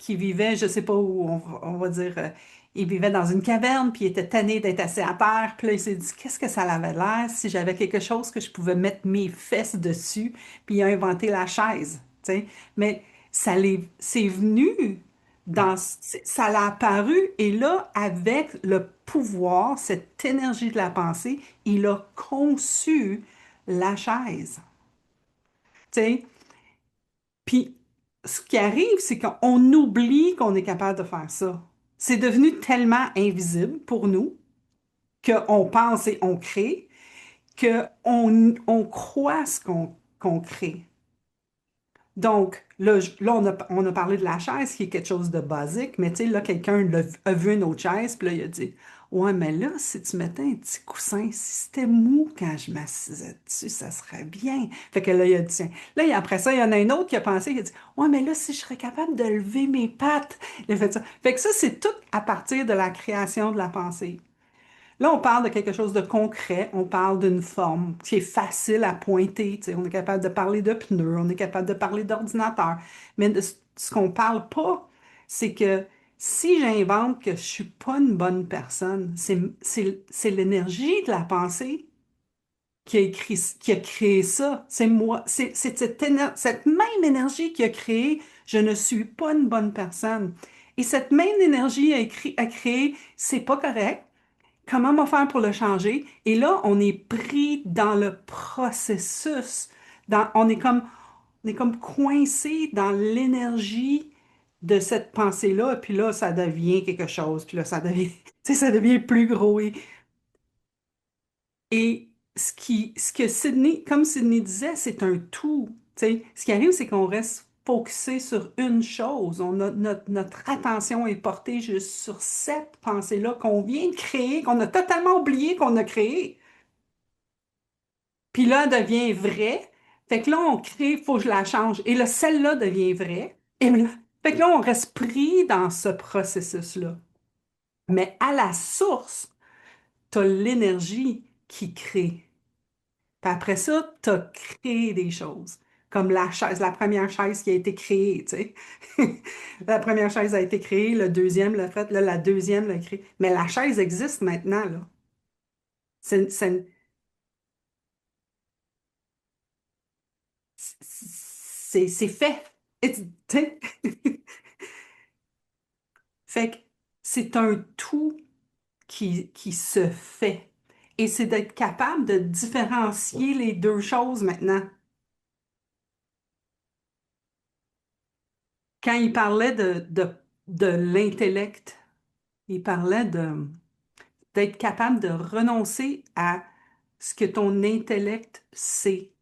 vivait, je sais pas où, on va dire, il vivait dans une caverne, puis il était tanné d'être assis à terre. Puis là, il s'est dit, qu'est-ce que ça avait l'air si j'avais quelque chose que je pouvais mettre mes fesses dessus? Puis il a inventé la chaise, tu sais. Mais c'est venu ça l'a apparu et là, avec le pouvoir, cette énergie de la pensée, il a conçu la chaise. Tu sais? Puis, ce qui arrive, c'est qu'on oublie qu'on est capable de faire ça. C'est devenu tellement invisible pour nous qu'on pense et on crée, qu'on croit ce qu'on crée. Donc, là, là on a parlé de la chaise, qui est quelque chose de basique, mais tu sais, là, quelqu'un a vu une autre chaise, puis là, il a dit, ouais, mais là, si tu mettais un petit coussin, si c'était mou quand je m'assisais dessus, ça serait bien. Fait que là, il a dit, tiens. Là, après ça, il y en a un autre qui a pensé, il a dit, ouais, mais là, si je serais capable de lever mes pattes, il a fait ça. Fait que ça, c'est tout à partir de la création de la pensée. Là, on parle de quelque chose de concret, on parle d'une forme qui est facile à pointer. Tu sais, on est capable de parler de pneus, on est capable de parler d'ordinateur. Mais ce qu'on parle pas, c'est que si j'invente que je suis pas une bonne personne, c'est l'énergie de la pensée qui a créé ça. C'est moi, c'est cette même énergie qui a créé je ne suis pas une bonne personne. Et cette même énergie a créé c'est pas correct. Comment on va faire pour le changer? Et là, on est pris dans le processus. On est comme coincé dans l'énergie de cette pensée-là. Puis là, ça devient quelque chose. Puis là, ça devient, tu sais, ça devient plus gros. Et ce que Sydney, comme Sydney disait, c'est un tout. Tu sais, ce qui arrive, c'est qu'on reste focusé sur une chose. Notre attention est portée juste sur cette pensée-là qu'on vient de créer, qu'on a totalement oublié qu'on a créée. Puis là, elle devient vraie. Fait que là, on crée, il faut que je la change. Et là, celle-là devient vraie. Fait que là, on reste pris dans ce processus-là. Mais à la source, tu as l'énergie qui crée. Puis après ça, tu as créé des choses. Comme la chaise, la première chaise qui a été créée, tu sais. La première chaise a été créée, le deuxième l'a faite, là, la deuxième l'a créée. Mais la chaise existe maintenant, là. C'est c'est fait. Tu sais. Fait que c'est un tout qui se fait. Et c'est d'être capable de différencier les deux choses maintenant. Quand il parlait de l'intellect, il parlait d'être capable de renoncer à ce que ton intellect sait.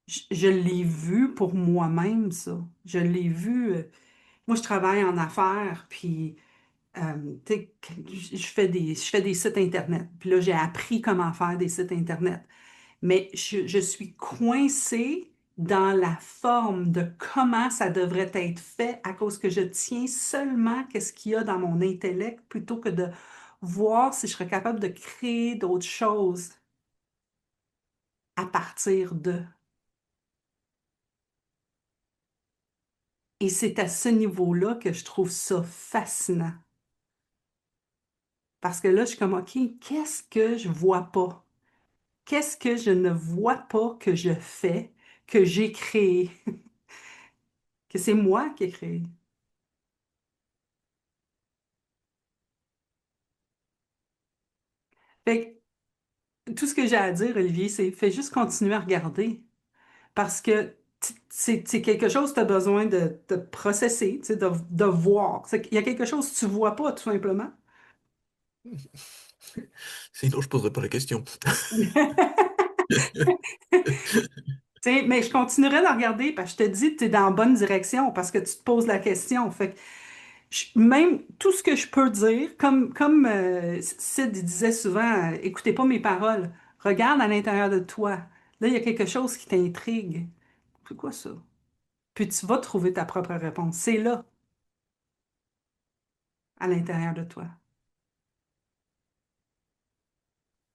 Je l'ai vu pour moi-même, ça. Je l'ai vu. Moi, je travaille en affaires, puis tu sais, je fais des sites Internet. Puis là, j'ai appris comment faire des sites Internet. Mais je suis coincée dans la forme de comment ça devrait être fait à cause que je tiens seulement qu'est-ce qu'il y a dans mon intellect plutôt que de voir si je serais capable de créer d'autres choses à partir de. Et c'est à ce niveau-là que je trouve ça fascinant. Parce que là, je suis comme, OK, qu'est-ce que je vois pas? qu'est-ce que je ne vois pas que je fais, que j'ai créé, que c'est moi qui ai créé? Fait que tout ce que j'ai à dire, Olivier, c'est fais juste continuer à regarder parce que c'est quelque chose que tu as besoin de processer, tu sais, de voir. Il y a quelque chose que tu vois pas, tout simplement. Sinon, je poserai pas la question. Tu sais, mais je continuerai de regarder parce que je te dis que tu es dans la bonne direction parce que tu te poses la question. Fait que même tout ce que je peux dire, comme Sid disait souvent, écoutez pas mes paroles, regarde à l'intérieur de toi. Là, il y a quelque chose qui t'intrigue. C'est quoi ça? Puis tu vas trouver ta propre réponse. C'est là, à l'intérieur de toi.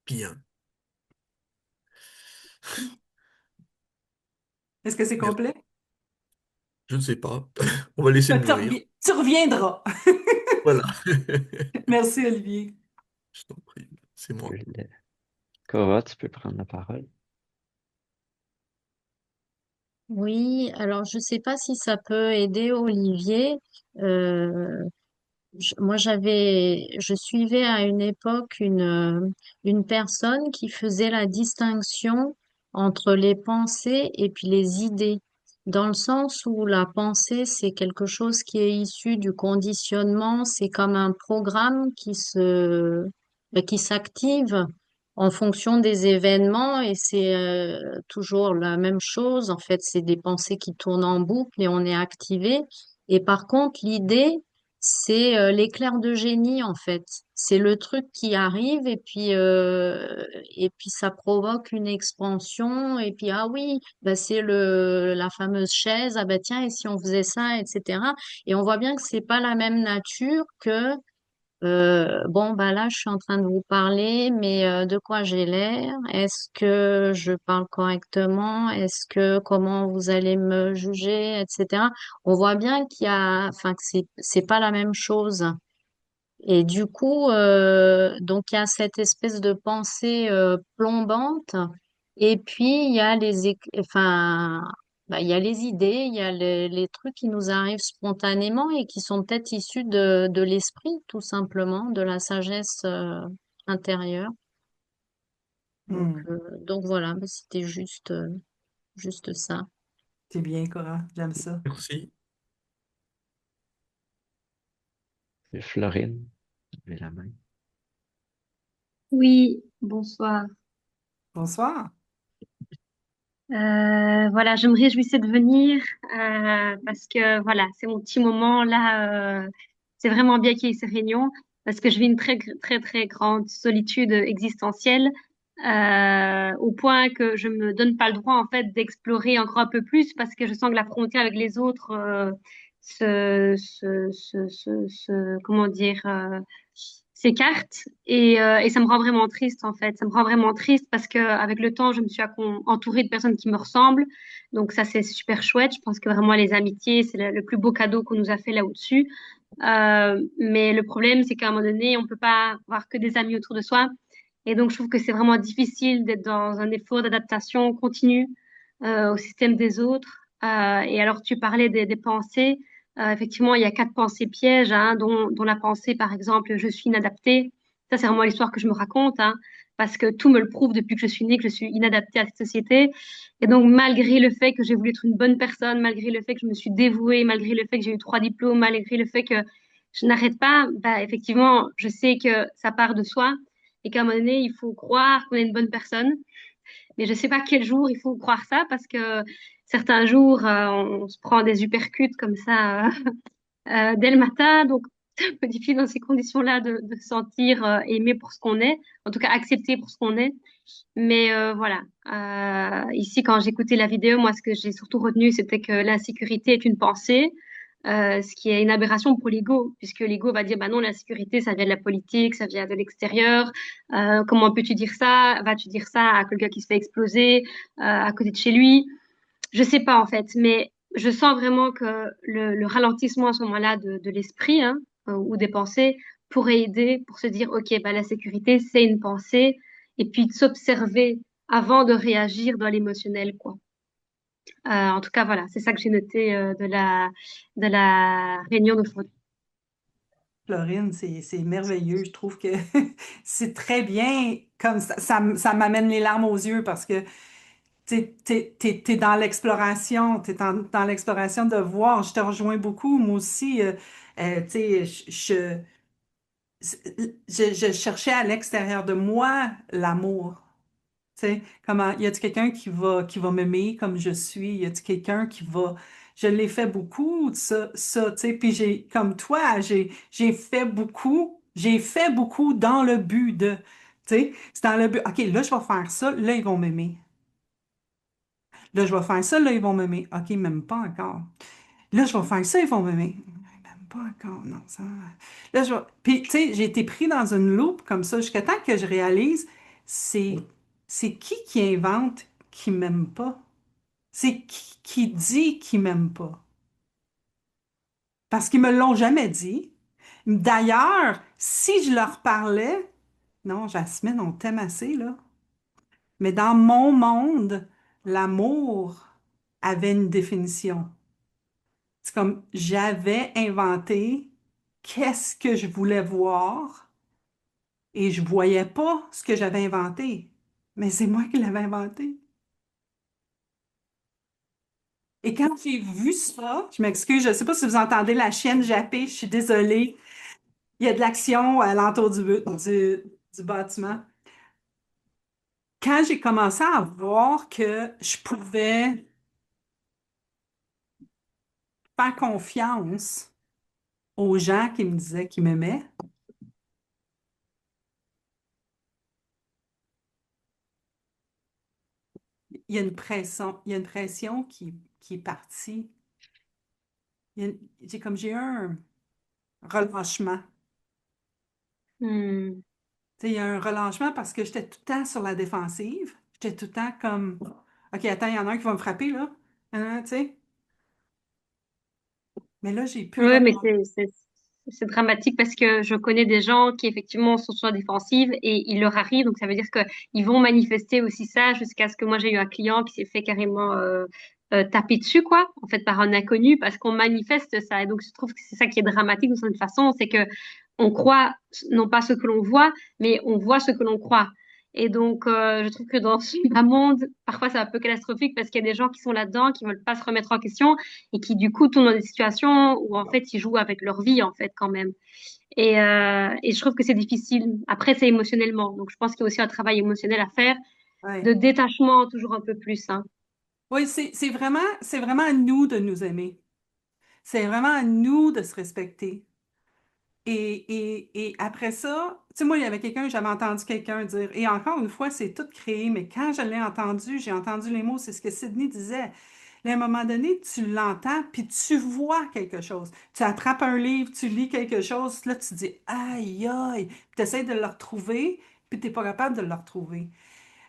Bien. Est-ce que c'est Merci. complet? Je ne sais pas. On va laisser Ben, mûrir. tu reviendras. Voilà. Merci, Olivier. Je t'en prie. C'est moi. Le- Cora, tu peux prendre la parole. Oui, alors je sais pas si ça peut aider Olivier. Euh, Moi, je suivais à une époque une personne qui faisait la distinction entre les pensées et puis les idées, dans le sens où la pensée, c'est quelque chose qui est issu du conditionnement, c'est comme un programme qui s'active en fonction des événements et c'est toujours la même chose. En fait, c'est des pensées qui tournent en boucle et on est activé. Et par contre, l'idée, c'est l'éclair de génie en fait. C'est le truc qui arrive et puis ça provoque une expansion et puis ah oui, bah c'est le la fameuse chaise, ah bah tiens et si on faisait ça, etc. Et on voit bien que c'est pas la même nature que bon bah là je suis en train de vous parler, mais de quoi j'ai l'air? Est-ce que je parle correctement? Est-ce que comment vous allez me juger, etc. On voit bien qu'il y a, enfin que c'est pas la même chose. Et du coup, donc il y a cette espèce de pensée plombante. Et puis il y a enfin, bah, il y a les idées, il y a les trucs qui nous arrivent spontanément et qui sont peut-être issus de l'esprit, tout simplement, de la sagesse intérieure. Hmm. Donc voilà, bah, c'était juste ça. C'est bien, Cora. J'aime ça. Merci. C'est Florine, levez la main. Oui, bonsoir. Bonsoir. Voilà, je me réjouissais de venir parce que voilà, c'est mon petit moment là. C'est vraiment bien qu'il y ait ces réunions parce que je vis une très très grande solitude existentielle au point que je me donne pas le droit en fait d'explorer encore un peu plus parce que je sens que la frontière avec les autres comment dire s'écarte et ça me rend vraiment triste en fait. Ça me rend vraiment triste parce que avec le temps, je me suis entourée de personnes qui me ressemblent. Donc ça, c'est super chouette. Je pense que vraiment les amitiés, c'est le plus beau cadeau qu'on nous a fait là au-dessus. Mais le problème, c'est qu'à un moment donné, on peut pas avoir que des amis autour de soi. Et donc, je trouve que c'est vraiment difficile d'être dans un effort d'adaptation continue au système des autres. Et alors, tu parlais des pensées. Effectivement, il y a quatre pensées pièges, hein, dont la pensée, par exemple, je suis inadaptée. Ça, c'est vraiment l'histoire que je me raconte, hein, parce que tout me le prouve depuis que je suis née, que je suis inadaptée à cette société. Et donc, malgré le fait que j'ai voulu être une bonne personne, malgré le fait que je me suis dévouée, malgré le fait que j'ai eu trois diplômes, malgré le fait que je n'arrête pas, bah, effectivement, je sais que ça part de soi et qu'à un moment donné, il faut croire qu'on est une bonne personne. Mais je sais pas quel jour il faut croire ça parce que certains jours, on se prend des uppercuts comme ça dès le matin. Donc, c'est un peu difficile dans ces conditions-là de se sentir aimé pour ce qu'on est, en tout cas accepté pour ce qu'on est. Mais voilà, ici, quand j'écoutais la vidéo, moi, ce que j'ai surtout retenu, c'était que l'insécurité est une pensée. Ce qui est une aberration pour l'ego, puisque l'ego va dire, bah non, la sécurité, ça vient de la politique, ça vient de l'extérieur. Comment peux-tu dire ça? Vas-tu dire ça à quelqu'un qui se fait exploser à côté de chez lui? Je sais pas en fait, mais je sens vraiment que le ralentissement à ce moment-là de l'esprit hein, ou des pensées pourrait aider pour se dire, ok, bah la sécurité, c'est une pensée, et puis de s'observer avant de réagir dans l'émotionnel, quoi. En tout cas, voilà, c'est ça que j'ai noté de la réunion d'aujourd'hui. Florine, c'est merveilleux. Je trouve que c'est très bien comme ça m'amène les larmes aux yeux parce que t'es dans l'exploration, dans l'exploration de voir. Je te rejoins beaucoup, moi aussi. Tu sais, je cherchais à l'extérieur de moi l'amour. Tu sais, comment, y a-t-il quelqu'un qui va m'aimer comme je suis? Y a-t-il quelqu'un qui va... Je l'ai fait beaucoup, tu sais, puis comme toi, j'ai fait beaucoup dans le but de, tu sais, c'est dans le but, OK, là, je vais faire ça, là, ils vont m'aimer. Là, je vais faire ça, là, ils vont m'aimer. OK, même pas encore. Là, je vais faire ça, ils vont m'aimer. Même pas encore, non, ça... Là, je vais... Puis, tu sais, j'ai été pris dans une loupe comme ça jusqu'à temps que je réalise, c'est, c'est qui invente qui m'aime pas? C'est qui dit qu'il m'aime pas? Parce qu'ils me l'ont jamais dit. D'ailleurs, si je leur parlais, non, Jasmine, on t'aime assez, là. Mais dans mon monde, l'amour avait une définition. C'est comme j'avais inventé qu'est-ce que je voulais voir et je voyais pas ce que j'avais inventé. Mais c'est moi qui l'avais inventé. Et quand j'ai vu ça, je m'excuse, je ne sais pas si vous entendez la chienne japper, je suis désolée. Il y a de l'action à l'entour du bâtiment. Quand j'ai commencé à voir que je pouvais faire confiance aux gens qui me disaient qu'ils m'aimaient, il y a une pression qui est partie. J'ai eu un relâchement. Hmm. Tu sais, il y a un relâchement parce que j'étais tout le temps sur la défensive. J'étais tout le temps comme, OK, attends, il y en a un qui va me frapper, là. Tu sais. Mais là, j'ai pu Oui, mais relâcher. c'est dramatique parce que je connais des gens qui effectivement sont sur la défensive et il leur arrive, donc ça veut dire qu'ils vont manifester aussi ça jusqu'à ce que moi j'ai eu un client qui s'est fait carrément taper dessus, quoi, en fait par un inconnu parce qu'on manifeste ça. Et donc je trouve que c'est ça qui est dramatique d'une certaine façon, c'est que on croit non pas ce que l'on voit, mais on voit ce que l'on croit. Et donc, je trouve que dans un monde, parfois c'est un peu catastrophique parce qu'il y a des gens qui sont là-dedans, qui veulent pas se remettre en question et qui du coup tombent dans des situations où en fait ils jouent avec leur vie en fait quand même. Et je trouve que c'est difficile. Après, c'est émotionnellement. Donc je pense qu'il y a aussi un travail émotionnel à faire, Ouais. de détachement toujours un peu plus, hein. Oui, c'est vraiment à nous de nous aimer. C'est vraiment à nous de se respecter. Et après ça, tu sais, moi, il y avait quelqu'un, j'avais entendu quelqu'un dire, et encore une fois, c'est tout créé, mais quand je l'ai entendu, j'ai entendu les mots, c'est ce que Sydney disait. À un moment donné, tu l'entends, puis tu vois quelque chose. Tu attrapes un livre, tu lis quelque chose, là, tu te dis, aïe, aïe, puis tu essaies de le retrouver, puis tu n'es pas capable de le retrouver.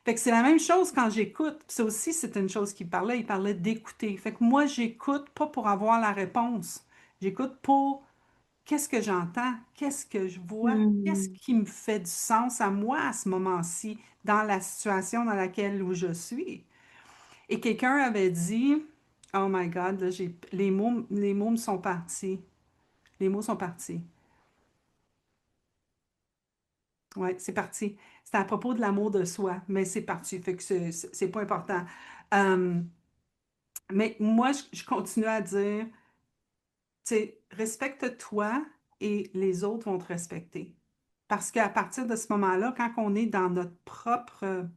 Fait que c'est la même chose quand j'écoute. Puis ça aussi, c'est une chose il parlait d'écouter. Fait que moi, j'écoute pas pour avoir la réponse. J'écoute pour qu'est-ce que j'entends, qu'est-ce que je vois, qu'est-ce Hmm. qui me fait du sens à moi à ce moment-ci, dans la situation dans laquelle où je suis. Et quelqu'un avait dit, oh my God, là, les mots me sont partis. Les mots sont partis. Ouais, c'est parti. C'était à propos de l'amour de soi, mais c'est parti. Fait que c'est pas important. Euh, mais moi, je continue à dire, tu sais, respecte-toi et les autres vont te respecter. Parce qu'à partir de ce moment-là, quand on est dans notre propre...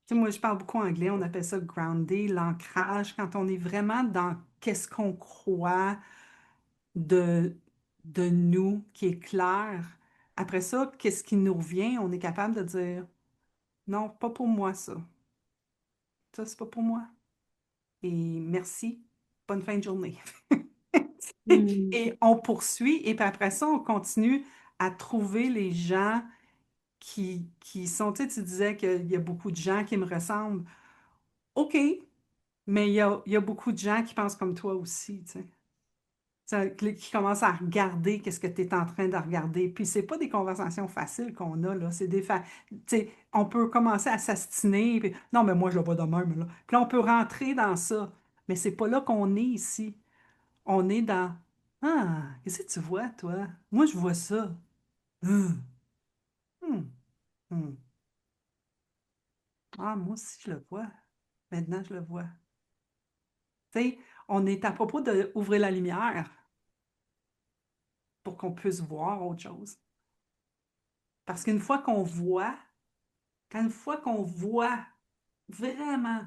Tu sais, moi, je parle beaucoup anglais, on appelle ça groundé, l'ancrage, quand on est vraiment dans qu'est-ce qu'on croit de, de nous, qui est clair. Après ça, qu'est-ce qui nous revient, on est capable de dire, non, pas pour moi ça. Ça, c'est pas pour moi. Et merci. Bonne fin de journée. Hmm. Et on poursuit, et puis après ça, on continue à trouver les gens qui sont, tu sais, tu disais qu'il y a beaucoup de gens qui me ressemblent. OK, mais il y a beaucoup de gens qui pensent comme toi aussi, tu sais. Qui commence à regarder qu'est-ce que tu es en train de regarder. Puis c'est pas des conversations faciles qu'on a, là. C'est tu sais, on peut commencer à s'astiner, puis non, mais moi, je le vois de même, là. Puis là, on peut rentrer dans ça. Mais c'est pas là qu'on est ici. On est dans ah, qu'est-ce que tu vois, toi? Moi, je vois ça. Hum, hum, hum. Ah, moi aussi, je le vois. Maintenant, je le vois. Tu sais, on est à propos d'ouvrir la lumière pour qu'on puisse voir autre chose. Parce qu'une fois qu'on voit, une fois qu'on voit vraiment,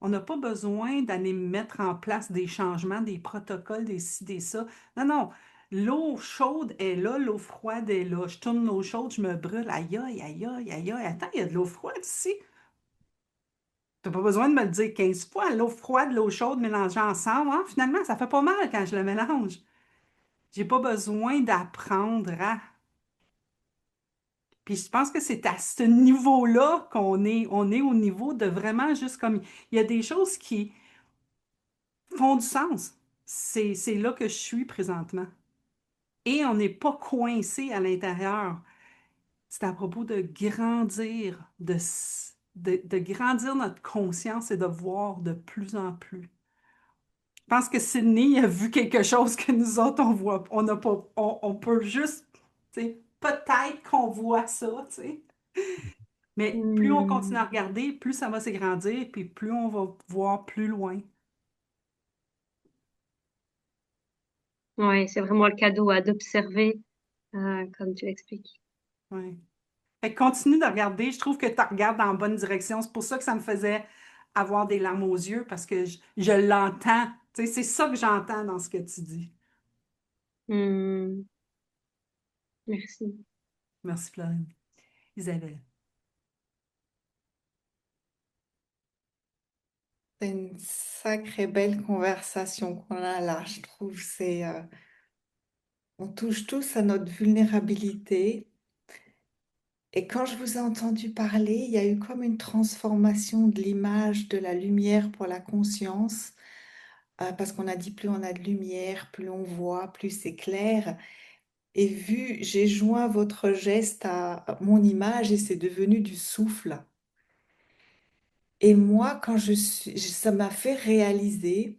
on n'a pas besoin d'aller mettre en place des changements, des protocoles, des ci, des ça. Non, non. L'eau chaude est là, l'eau froide est là. Je tourne l'eau chaude, je me brûle. Aïe, aïe, aïe, aïe, aïe, aïe. Attends, il y a de l'eau froide ici. Tu n'as pas besoin de me le dire 15 fois. L'eau froide, l'eau chaude mélangées ensemble. Hein, finalement, ça fait pas mal quand je le mélange. J'ai pas besoin d'apprendre à. Puis je pense que c'est à ce niveau-là qu'on est. On est au niveau de vraiment juste comme. Il y a des choses qui font du sens. C'est là que je suis présentement. Et on n'est pas coincé à l'intérieur. C'est à propos de grandir, de grandir notre conscience et de voir de plus en plus. Je pense que Sydney a vu quelque chose que nous autres, on voit. On n'a pas. On peut juste. Tu sais, peut-être qu'on voit ça, tu sais. Mais plus on continue Hmm. à regarder, plus ça va s'agrandir, puis plus on va voir plus loin. Ouais, c'est vraiment le cadeau à d'observer, comme tu l'expliques. Ouais. Fait que continue de regarder. Je trouve que tu regardes dans la bonne direction. C'est pour ça que ça me faisait avoir des larmes aux yeux, parce que je l'entends. Tu sais, c'est ça que j'entends dans ce que tu dis. Hmm. Merci. Merci, Florine. Isabelle. C'est une sacrée belle conversation qu'on a là, je trouve. On touche tous à notre vulnérabilité. Et quand je vous ai entendu parler, il y a eu comme une transformation de l'image de la lumière pour la conscience, parce qu'on a dit plus on a de lumière, plus on voit, plus c'est clair. Et j'ai joint votre geste à mon image et c'est devenu du souffle. Et moi, ça m'a fait réaliser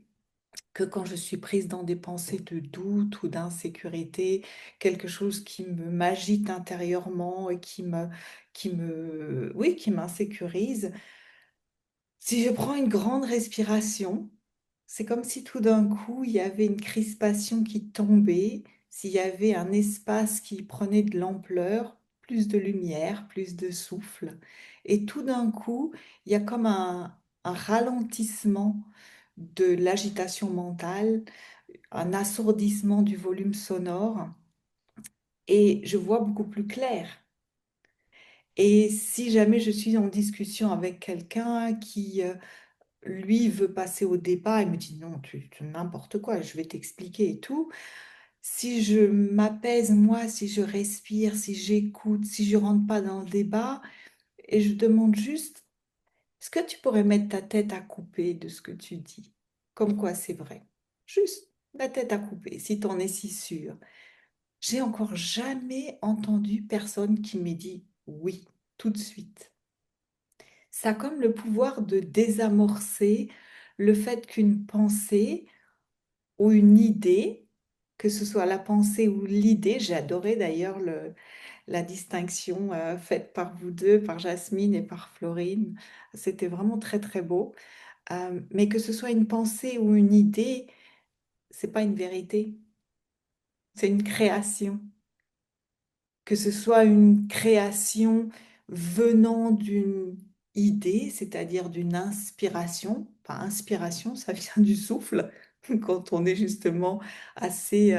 que quand je suis prise dans des pensées de doute ou d'insécurité, quelque chose qui m'agite intérieurement et oui, qui m'insécurise, si je prends une grande respiration, c'est comme si tout d'un coup, il y avait une crispation qui tombait, s'il y avait un espace qui prenait de l'ampleur, plus de lumière, plus de souffle. Et tout d'un coup, il y a comme un ralentissement de l'agitation mentale, un assourdissement du volume sonore, et je vois beaucoup plus clair. Et si jamais je suis en discussion avec quelqu'un qui lui veut passer au débat et me dit non, tu n'importe quoi, je vais t'expliquer et tout. Si je m'apaise moi, si je respire, si j'écoute, si je rentre pas dans le débat et je demande juste, est-ce que tu pourrais mettre ta tête à couper de ce que tu dis? Comme quoi c'est vrai. Juste la tête à couper, si tu en es si sûr. J'ai encore jamais entendu personne qui m'ait dit oui tout de suite. Ça a comme le pouvoir de désamorcer le fait qu'une pensée ou une idée, que ce soit la pensée ou l'idée, j'ai adoré d'ailleurs la distinction faite par vous deux, par Jasmine et par Florine, c'était vraiment très très beau. Mais que ce soit une pensée ou une idée, c'est pas une vérité, c'est une création. Que ce soit une création venant d'une idée, c'est-à-dire d'une inspiration, pas inspiration, ça vient du souffle, quand on est justement assez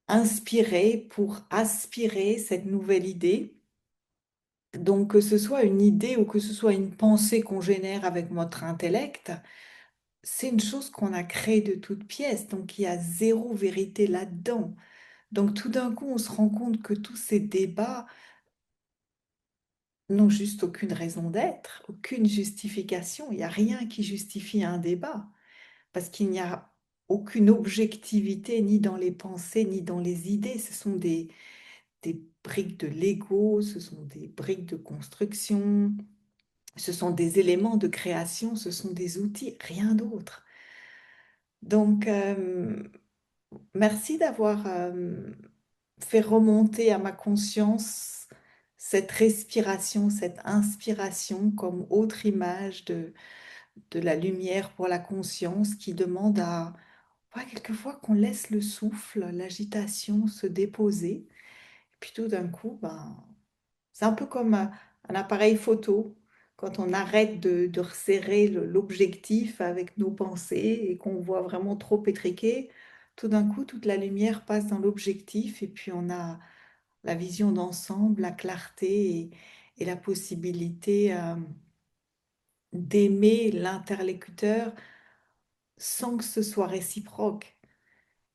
inspiré pour aspirer cette nouvelle idée. Donc que ce soit une idée ou que ce soit une pensée qu'on génère avec notre intellect, c'est une chose qu'on a créée de toutes pièces, donc il y a zéro vérité là-dedans. Donc tout d'un coup, on se rend compte que tous ces débats n'ont juste aucune raison d'être, aucune justification. Il n'y a rien qui justifie un débat, parce qu'il n'y a aucune objectivité ni dans les pensées ni dans les idées. Ce sont des briques de Lego, ce sont des briques de construction, ce sont des éléments de création, ce sont des outils, rien d'autre. Donc, merci d'avoir fait remonter à ma conscience cette respiration, cette inspiration comme autre image de la lumière pour la conscience qui demande à, ouais, quelquefois qu'on laisse le souffle, l'agitation se déposer. Et puis tout d'un coup, ben, c'est un peu comme un appareil photo. Quand on arrête de resserrer l'objectif avec nos pensées et qu'on voit vraiment trop étriqué, tout d'un coup, toute la lumière passe dans l'objectif et puis on a la vision d'ensemble, la clarté et la possibilité d'aimer l'interlocuteur sans que ce soit réciproque.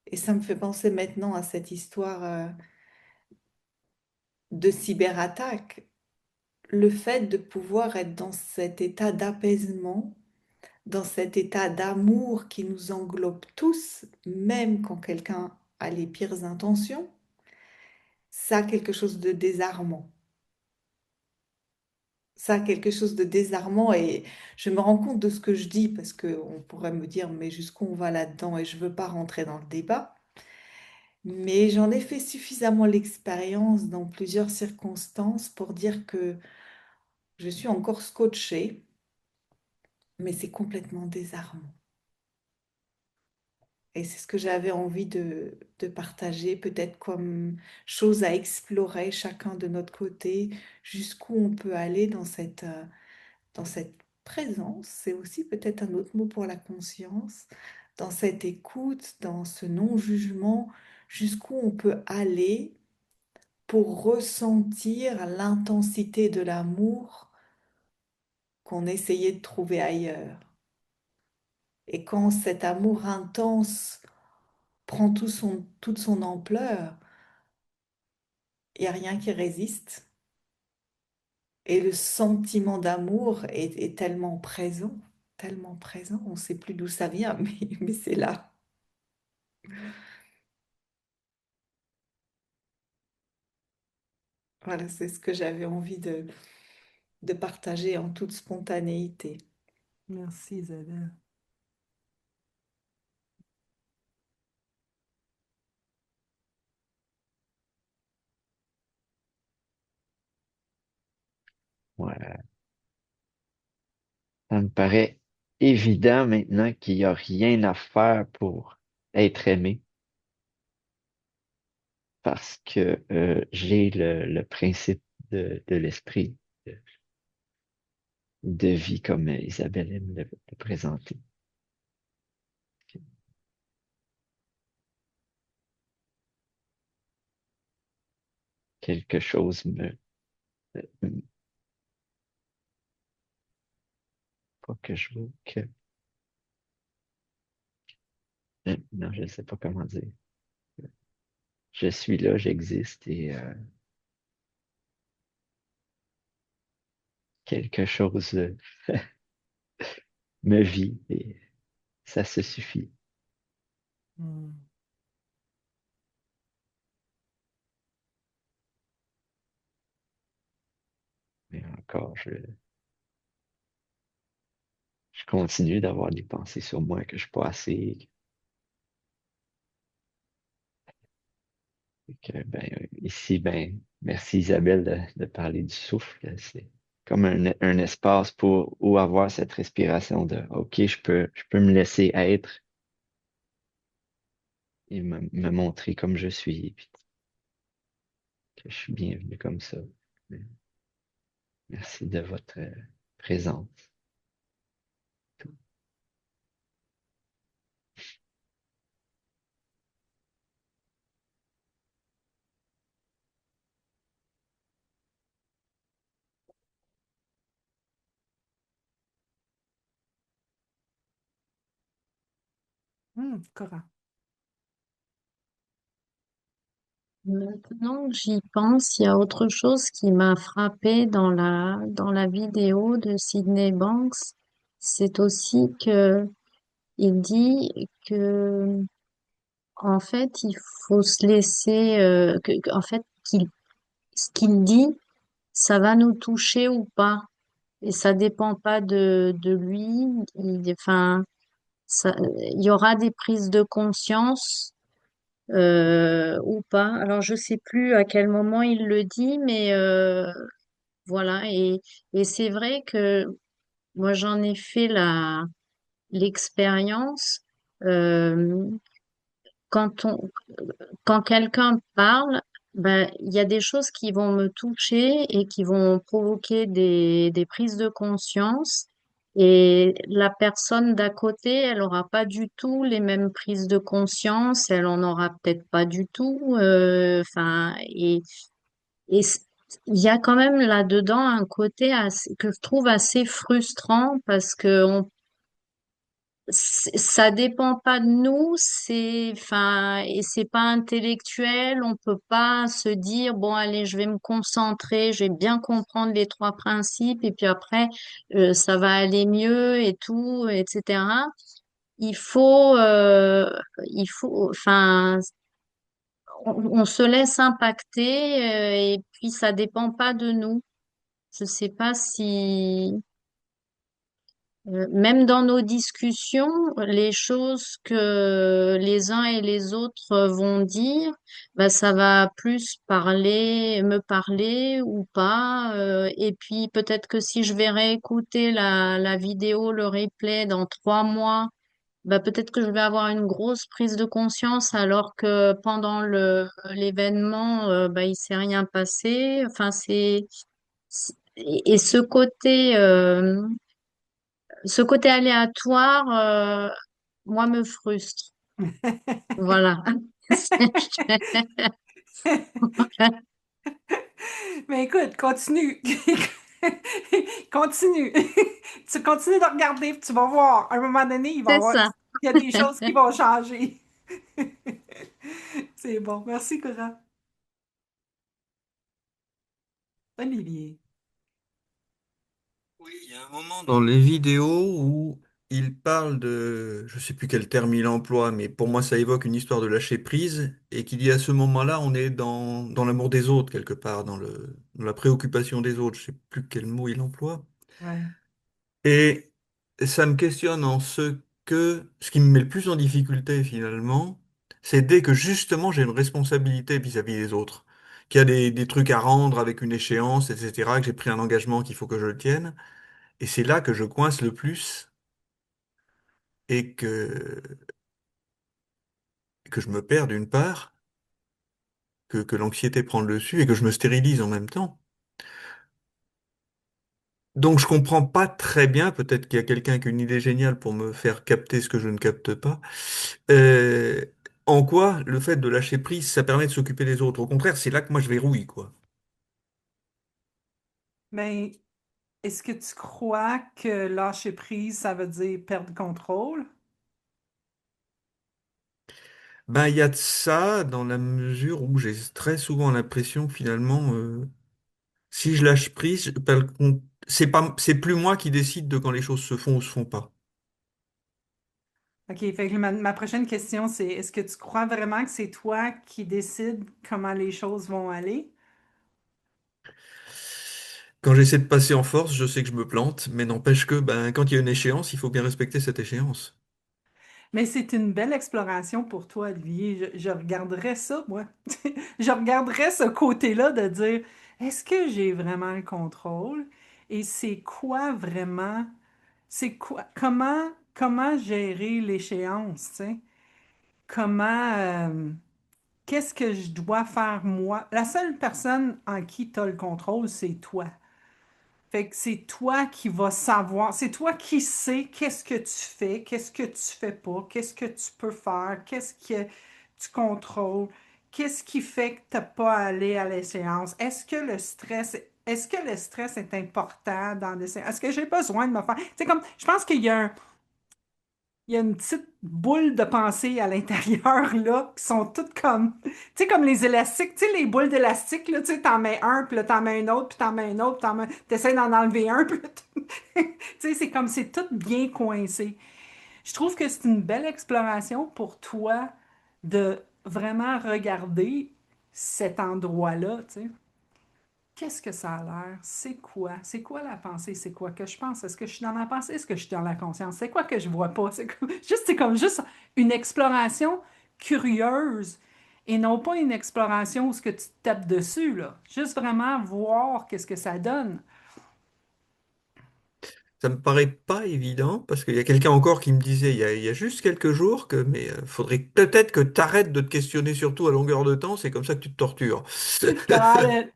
Et ça me fait penser maintenant à cette histoire de cyberattaque. Le fait de pouvoir être dans cet état d'apaisement, dans cet état d'amour qui nous englobe tous, même quand quelqu'un a les pires intentions, ça a quelque chose de désarmant. Ça a quelque chose de désarmant et je me rends compte de ce que je dis parce qu'on pourrait me dire mais jusqu'où on va là-dedans et je ne veux pas rentrer dans le débat. Mais j'en ai fait suffisamment l'expérience dans plusieurs circonstances pour dire que je suis encore scotchée, mais c'est complètement désarmant. Et c'est ce que j'avais envie de partager, peut-être comme chose à explorer chacun de notre côté, jusqu'où on peut aller dans cette présence. C'est aussi peut-être un autre mot pour la conscience, dans cette écoute, dans ce non-jugement, jusqu'où on peut aller pour ressentir l'intensité de l'amour qu'on essayait de trouver ailleurs. Et quand cet amour intense prend toute son ampleur, il n'y a rien qui résiste. Et le sentiment d'amour est tellement présent, on ne sait plus d'où ça vient, mais c'est là. Voilà, c'est ce que j'avais envie de partager en toute spontanéité. Merci, Isabelle. Ouais. Ça me paraît évident maintenant qu'il n'y a rien à faire pour être aimé parce que j'ai le principe de l'esprit de vie comme Isabelle aime le présenter. Quelque chose pas que je veux que, non, je ne sais pas comment dire. Je suis là, j'existe et quelque chose me vit et ça se suffit. Hmm. Mais encore, je continue d'avoir des pensées sur moi que je suis pas assez. Et que, ben, ici, ben, merci Isabelle de parler du souffle. C'est comme un espace pour où avoir cette respiration de OK, je peux me laisser être et me montrer comme je suis, puis que je suis bienvenu comme ça. Merci de votre présence. Cora. Maintenant que j'y pense, il y a autre chose qui m'a frappé dans la vidéo de Sydney Banks. C'est aussi que il dit que, en fait, il faut se laisser, en fait, ce qu'il dit, ça va nous toucher ou pas. Et ça dépend pas de lui. Enfin, il y aura des prises de conscience ou pas. Alors, je sais plus à quel moment il le dit, mais voilà. Et c'est vrai que moi, j'en ai fait l'expérience. euh, quand on, quand quelqu'un parle, ben, il y a des choses qui vont me toucher et qui vont provoquer des prises de conscience. Et la personne d'à côté, elle aura pas du tout les mêmes prises de conscience, elle en aura peut-être pas du tout. Enfin, et il y a quand même là-dedans un côté que je trouve assez frustrant parce que ça dépend pas de nous, enfin, et c'est pas intellectuel, on peut pas se dire, bon, allez, je vais me concentrer, je vais bien comprendre les trois principes, et puis après, ça va aller mieux et tout, etc. Il faut, euh, enfin, on se laisse impacter, et puis ça dépend pas de nous. Je sais pas si, même dans nos discussions, les choses que les uns et les autres vont dire, bah, ça va plus me parler ou pas. Et puis peut-être que si je vais réécouter la vidéo, le replay dans 3 mois, bah, peut-être que je vais avoir une grosse prise de conscience alors que pendant l'événement, bah, il s'est rien passé. Enfin, et ce côté aléatoire, moi, me frustre. Voilà. Mais écoute, continue. Continue. Tu continues de regarder, puis tu vas voir. À un moment donné, C'est ça. il y a des choses qui vont changer. C'est bon. Merci, Cora. Olivier. Oui, il y a un moment dans les vidéos où il parle de, je sais plus quel terme il emploie, mais pour moi ça évoque une histoire de lâcher prise et qu'il dit à ce moment-là, on est dans l'amour des autres quelque part, dans la préoccupation des autres. Je sais plus quel mot il emploie. Ouais. Et ça me questionne ce qui me met le plus en difficulté finalement, c'est dès que justement j'ai une responsabilité vis-à-vis des autres, qu'il y a des trucs à rendre avec une échéance, etc., que j'ai pris un engagement qu'il faut que je le tienne. Et c'est là que je coince le plus et que je me perds d'une part, que l'anxiété prend le dessus et que je me stérilise en même temps. Donc je comprends pas très bien, peut-être qu'il y a quelqu'un qui a une idée géniale pour me faire capter ce que je ne capte pas. Euh, En quoi le fait de lâcher prise, ça permet de s'occuper des autres. Au contraire, c'est là que moi je verrouille, quoi. Mais est-ce que tu crois que lâcher prise, ça veut dire perdre contrôle? Ben il y a de ça dans la mesure où j'ai très souvent l'impression que finalement, si je lâche prise, je perds c'est plus moi qui décide de quand les choses se font ou se font pas. OK, fait que ma prochaine question, c'est est-ce que tu crois vraiment que c'est toi qui décides comment les choses vont aller? Quand j'essaie de passer en force, je sais que je me plante, mais n'empêche que ben, quand il y a une échéance, il faut bien respecter cette échéance. Mais c'est une belle exploration pour toi, Olivier. Je regarderais ça, moi. Je regarderais ce côté-là de dire, est-ce que j'ai vraiment le contrôle? Et c'est quoi vraiment, comment gérer l'échéance, tu sais? Comment, qu'est-ce que je dois faire moi? La seule personne en qui tu as le contrôle, c'est toi. Fait que c'est toi qui vas savoir, c'est toi qui sais qu'est-ce que tu fais, qu'est-ce que tu fais pas, qu'est-ce que tu peux faire, qu'est-ce que tu contrôles, qu'est-ce qui fait que tu n'as pas à aller à l'échéance. Est-ce que le stress est important dans les séances? Est-ce que j'ai besoin de me faire, tu sais, comme, je pense qu'il y a une petite boule de pensée à l'intérieur, là, qui sont toutes comme, tu sais, comme les élastiques, tu sais, les boules d'élastique, là, tu sais, t'en mets un, puis là, t'en mets un autre, puis t'en mets un autre, t'essaies d'en enlever un, puis là, tu sais, c'est comme, c'est tout bien coincé. Je trouve que c'est une belle exploration pour toi de vraiment regarder cet endroit-là, tu sais. Qu'est-ce que ça a l'air? C'est quoi? C'est quoi la pensée? C'est quoi que je pense? Est-ce que je suis dans ma pensée? Est-ce que je suis dans la conscience? C'est quoi que je vois pas? C'est comme juste une exploration curieuse et non pas une exploration où ce que tu te tapes dessus, là. Juste vraiment voir qu'est-ce que ça donne. Ça me paraît pas évident parce qu'il y a quelqu'un encore qui me disait il y a juste quelques jours que mais faudrait peut-être que tu arrêtes de te questionner surtout à longueur de temps, c'est comme ça que tu te tortures. Got it.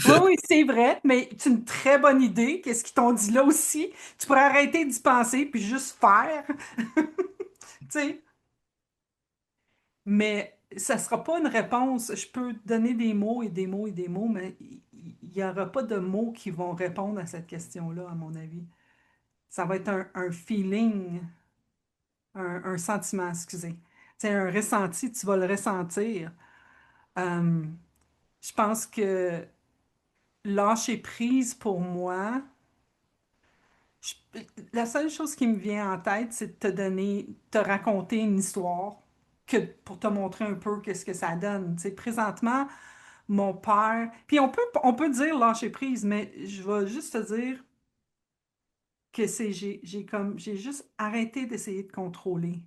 Oui, oui, c'est vrai, mais c'est une très bonne idée. Qu'est-ce qu'ils t'ont dit là aussi? Tu pourrais arrêter d'y penser puis juste faire, tu sais. Mais ça sera pas une réponse. Je peux donner des mots et des mots et des mots, mais il n'y aura pas de mots qui vont répondre à cette question-là, à mon avis. Ça va être un feeling, un sentiment, excusez. C'est un ressenti, tu vas le ressentir. Euh, je pense que lâcher prise pour moi, je- la seule chose qui me vient en tête, c'est de te donner, te raconter une histoire que, pour te montrer un peu qu'est-ce que ça donne. Tu sais, présentement, mon père, puis on peut dire lâcher prise, mais je vais juste te dire que j'ai juste arrêté d'essayer de contrôler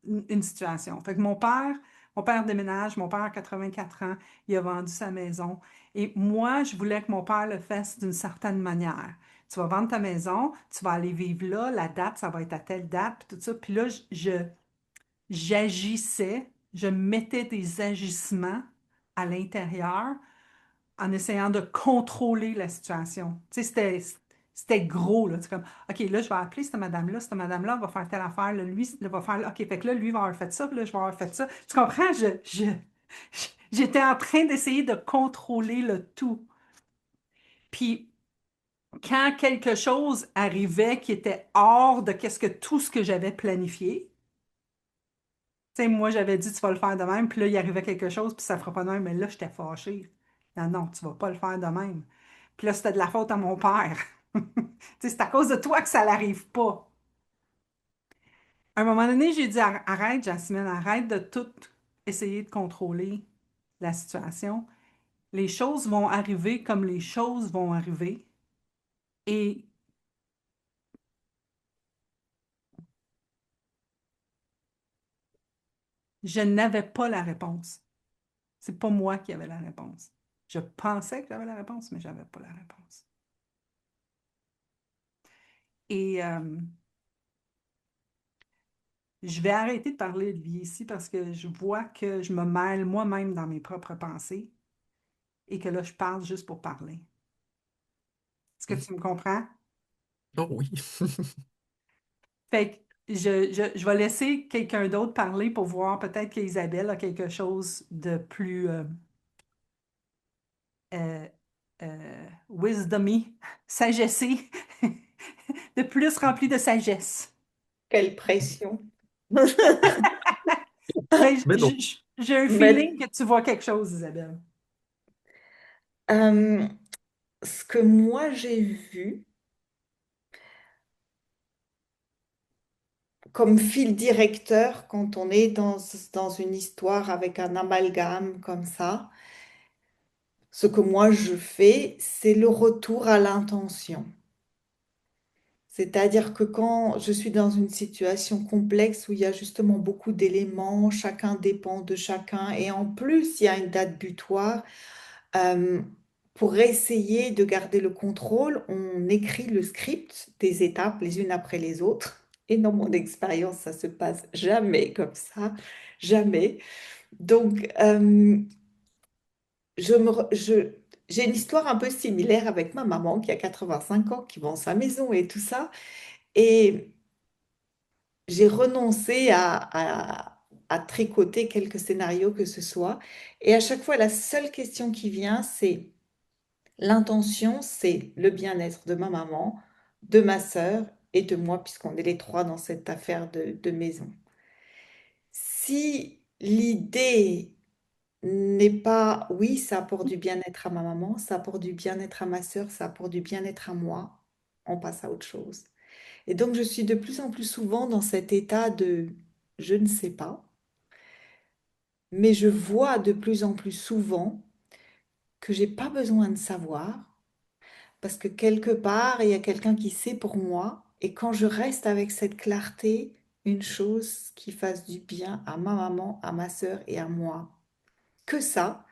une situation. Fait que mon père déménage, mon père a 84 ans, il a vendu sa maison. Et moi, je voulais que mon père le fasse d'une certaine manière. Tu vas vendre ta maison, tu vas aller vivre là, la date, ça va être à telle date, puis tout ça. Puis là, j'agissais, je mettais des agissements à l'intérieur en essayant de contrôler la situation. Tu sais, c'était gros, là. C'est comme, OK, là, je vais appeler cette madame-là va faire telle affaire, là, lui, il va faire, OK, fait que là, lui va avoir fait ça, puis là, je vais avoir fait ça. Tu comprends? J'étais en train d'essayer de contrôler le tout. Puis, quand quelque chose arrivait qui était hors de tout ce que j'avais planifié, tu sais, moi, j'avais dit, tu vas le faire de même, puis là, il arrivait quelque chose, puis ça ne fera pas de même, mais là, j'étais fâchée. Non, non, tu ne vas pas le faire de même. Puis là, c'était de la faute à mon père. Tu sais, c'est à cause de toi que ça n'arrive pas. À un moment donné, j'ai dit, arrête, Jasmine, arrête de tout essayer de contrôler la situation. Les choses vont arriver comme les choses vont arriver. Et je n'avais pas la réponse. C'est pas moi qui avais la réponse. Je pensais que j'avais la réponse, mais j'avais pas la réponse. Et je vais arrêter de parler de lui ici parce que je vois que je me mêle moi-même dans mes propres pensées et que là, je parle juste pour parler. Est-ce que tu me comprends? Oh oui. Fait que je vais laisser quelqu'un d'autre parler pour voir peut-être qu'Isabelle a quelque chose de plus euh, wisdomy, sagessé, de plus rempli de sagesse. Quelle pression. Mais Mais non. j'ai un Mais feeling que tu vois quelque chose, Isabelle. euh, ce que moi j'ai vu comme fil directeur quand on est dans une histoire avec un amalgame comme ça, ce que moi je fais, c'est le retour à l'intention. C'est-à-dire que quand je suis dans une situation complexe où il y a justement beaucoup d'éléments, chacun dépend de chacun, et en plus il y a une date butoir, euh, pour essayer de garder le contrôle, on écrit le script des étapes les unes après les autres. Et dans mon expérience, ça se passe jamais comme ça, jamais. Donc, j'ai une histoire un peu similaire avec ma maman qui a 85 ans, qui vend sa maison et tout ça. Et j'ai renoncé à tricoter quelques scénarios que ce soit. Et à chaque fois, la seule question qui vient, c'est l'intention, c'est le bien-être de ma maman, de ma sœur et de moi, puisqu'on est les trois dans cette affaire de maison. Si l'idée n'est pas, oui, ça apporte du bien-être à ma maman, ça apporte du bien-être à ma sœur, ça apporte du bien-être à moi, on passe à autre chose. Et donc, je suis de plus en plus souvent dans cet état de je ne sais pas, mais je vois de plus en plus souvent que j'ai pas besoin de savoir parce que quelque part, il y a quelqu'un qui sait pour moi. Et quand je reste avec cette clarté, une chose qui fasse du bien à ma maman, à ma sœur et à moi, que ça,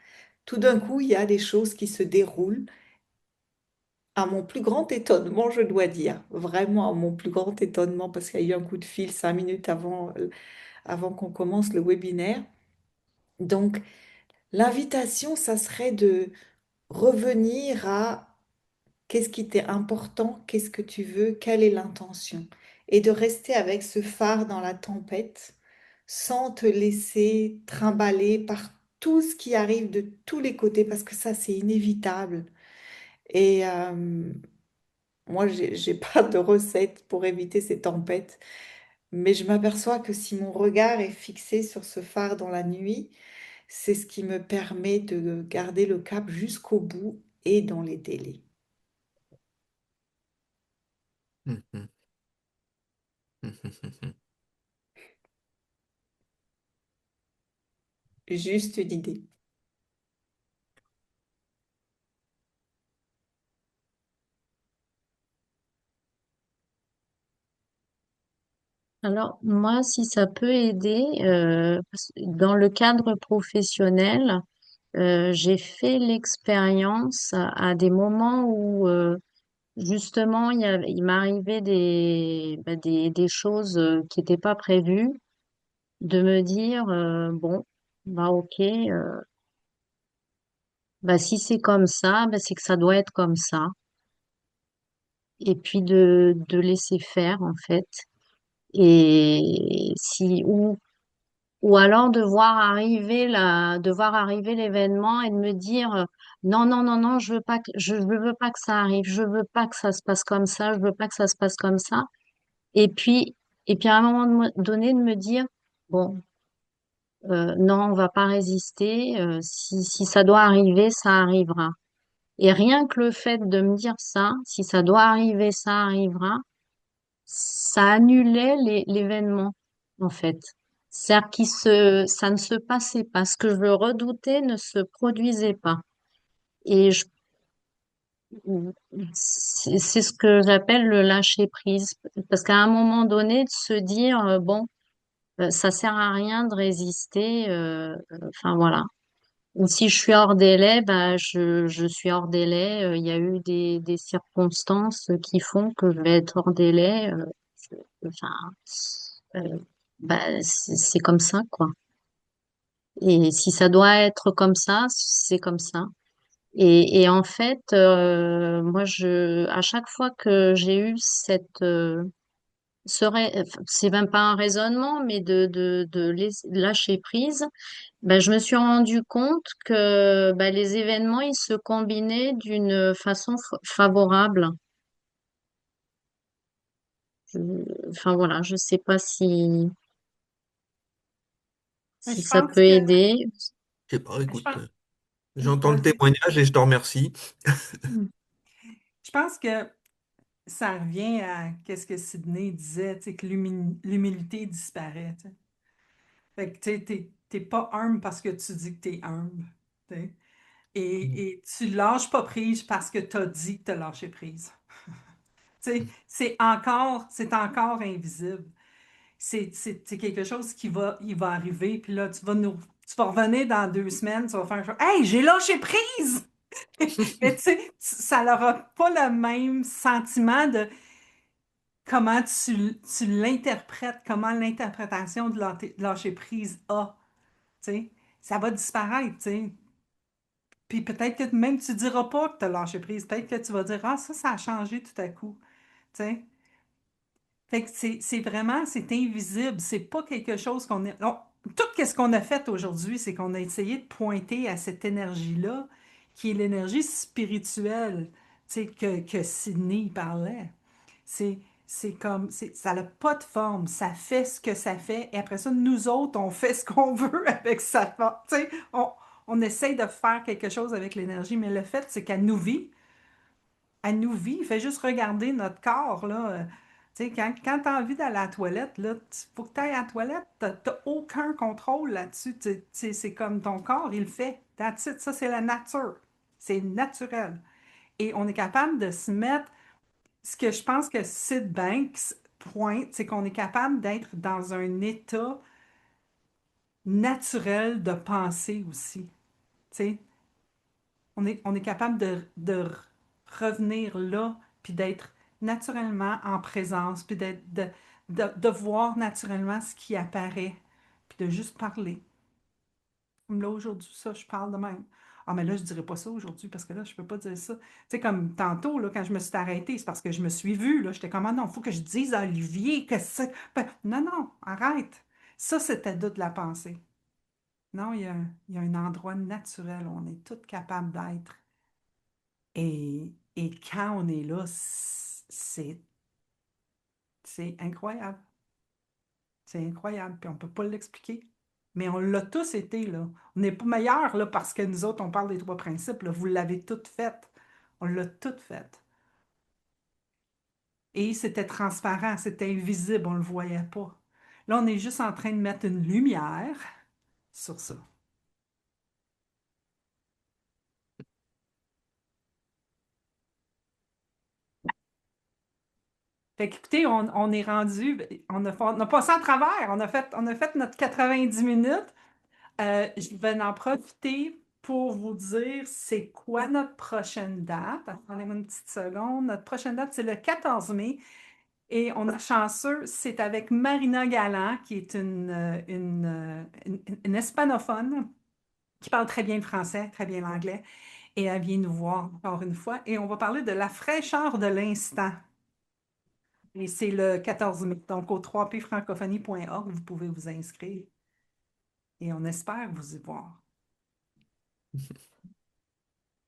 tout d'un coup, il y a des choses qui se déroulent à mon plus grand étonnement, je dois dire. Vraiment à mon plus grand étonnement, parce qu'il y a eu un coup de fil 5 minutes avant qu'on commence le webinaire. Donc, l'invitation, ça serait de revenir à qu'est-ce qui t'est important, qu'est-ce que tu veux, quelle est l'intention. Et de rester avec ce phare dans la tempête sans te laisser trimballer par tout ce qui arrive de tous les côtés, parce que ça, c'est inévitable. Et moi, j'ai pas de recette pour éviter ces tempêtes, mais je m'aperçois que si mon regard est fixé sur ce phare dans la nuit, c'est ce qui me permet de garder le cap jusqu'au bout et dans les délais. Mhm. Mhm. Juste une idée. Alors, moi, si ça peut aider, dans le cadre professionnel, j'ai fait l'expérience à des moments où, justement, il m'arrivait des choses qui n'étaient pas prévues, de me dire, bon, bah ok, bah si c'est comme ça, bah c'est que ça doit être comme ça. Et puis de laisser faire, en fait. Et si, ou alors de voir arriver l'événement et de me dire, non, non, non, non, je veux pas que ça arrive, je veux pas que ça se passe comme ça, je veux pas que ça se passe comme ça. Et puis, et puis à un moment donné, de me dire, bon, non, on va pas résister, si ça doit arriver, ça arrivera. Et rien que le fait de me dire ça, si ça doit arriver, ça arrivera, ça annulait l'événement, en fait. C'est-à-dire ça ne se passait pas. Ce que je redoutais ne se produisait pas. Et c'est ce que j'appelle le lâcher prise. Parce qu'à un moment donné, de se dire, bon, ça sert à rien de résister, enfin voilà. Ou si je suis hors délai, bah, je suis hors délai. Il y a eu des circonstances qui font que je vais être hors délai. Enfin, euh, bah, c'est comme ça, quoi. Et si ça doit être comme ça, c'est comme ça. Et en fait, moi, à chaque fois que j'ai eu c'est même pas un raisonnement, mais lâcher prise, ben, je me suis rendu compte que ben, les événements, ils se combinaient d'une façon favorable. Enfin voilà, je sais pas Mais si ça peut aider. Je sais pas, je écoute, pense, j'entends le vas-y. témoignage et je te remercie. Hmm. Je pense que ça revient à qu'est-ce que Sydney disait, tu sais, que l'humilité disparaît, tu sais. Fait que, tu sais, t'es pas humble parce que tu dis que t'es humble, tu sais. Et tu lâches pas prise parce que t'as dit que t'as lâché prise. Tu sais, c'est encore invisible. C'est quelque chose il va arriver, puis là, tu vas revenir dans 2 semaines, tu vas faire genre, Hey, j'ai lâché prise! Mais tu sais, ça n'aura pas le même sentiment de comment tu l'interprètes, comment l'interprétation de lâcher prise a. Tu sais. Ça va disparaître, tu sais. Puis peut-être que même tu diras pas que tu as lâché prise. Peut-être que tu vas dire, ah, ça a changé tout à coup. Tu sais. Fait que c'est vraiment, c'est invisible. C'est pas quelque chose qu'on est. Tout ce qu'on a fait aujourd'hui, c'est qu'on a essayé de pointer à cette énergie-là, qui est l'énergie spirituelle, tu sais, que Sydney parlait. C'est, ça n'a pas de forme. Ça fait ce que ça fait. Et après ça, nous autres, on fait ce qu'on veut avec sa forme. Tu sais, on essaye de faire quelque chose avec l'énergie, mais le fait, c'est qu'elle nous vit. Elle nous vit. Fait juste regarder notre corps, là. Tu sais, quand tu as envie d'aller à la toilette, là, il faut que tu ailles à la toilette. Tu n'as aucun contrôle là-dessus. C'est comme ton corps, il le fait. That's it. Ça, c'est la nature. C'est naturel. Et on est capable de se mettre. Ce que je pense que Sid Banks pointe, c'est qu'on est capable d'être dans un état naturel de pensée aussi. Tu sais, on est capable de revenir là, puis d'être naturellement en présence, puis de voir naturellement ce qui apparaît, puis de juste parler. Comme là, aujourd'hui, ça, je parle de même. Ah, mais là, je ne dirais pas ça aujourd'hui parce que là, je ne peux pas dire ça. Tu sais, comme tantôt, là, quand je me suis arrêtée, c'est parce que je me suis vue, là. J'étais comme, ah non, il faut que je dise à Olivier que ça. Ben, non, non, arrête. Ça, c'était de la pensée. Non, il y a un endroit naturel où on est tous capables d'être. Et quand on est là, c'est incroyable. C'est incroyable. Puis on ne peut pas l'expliquer. Mais on l'a tous été, là. On n'est pas meilleurs, là, parce que nous autres, on parle des trois principes, là. Vous l'avez toutes faites. On l'a toutes faites. Et c'était transparent, c'était invisible, on ne le voyait pas. Là, on est juste en train de mettre une lumière sur ça. Fait qu'écoutez, on est rendu, on a passé à travers, on a fait notre 90 minutes. Je vais en profiter pour vous dire c'est quoi notre prochaine date. Attendez-moi une petite seconde. Notre prochaine date, c'est le 14 mai. Et on est chanceux, c'est avec Marina Galland, qui est une hispanophone qui parle très bien le français, très bien l'anglais. Et elle vient nous voir encore une fois. Et on va parler de la fraîcheur de l'instant. Et c'est le 14 mai. Donc, au 3pfrancophonie.org, vous pouvez vous inscrire. Et on espère vous y voir.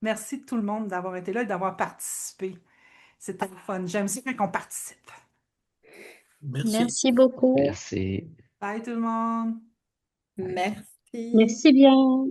Merci tout le monde d'avoir été là et d'avoir participé. C'était le fun. J'aime ça quand on participe. Merci. Merci beaucoup. Merci. Bye tout le monde. Merci. Merci bien.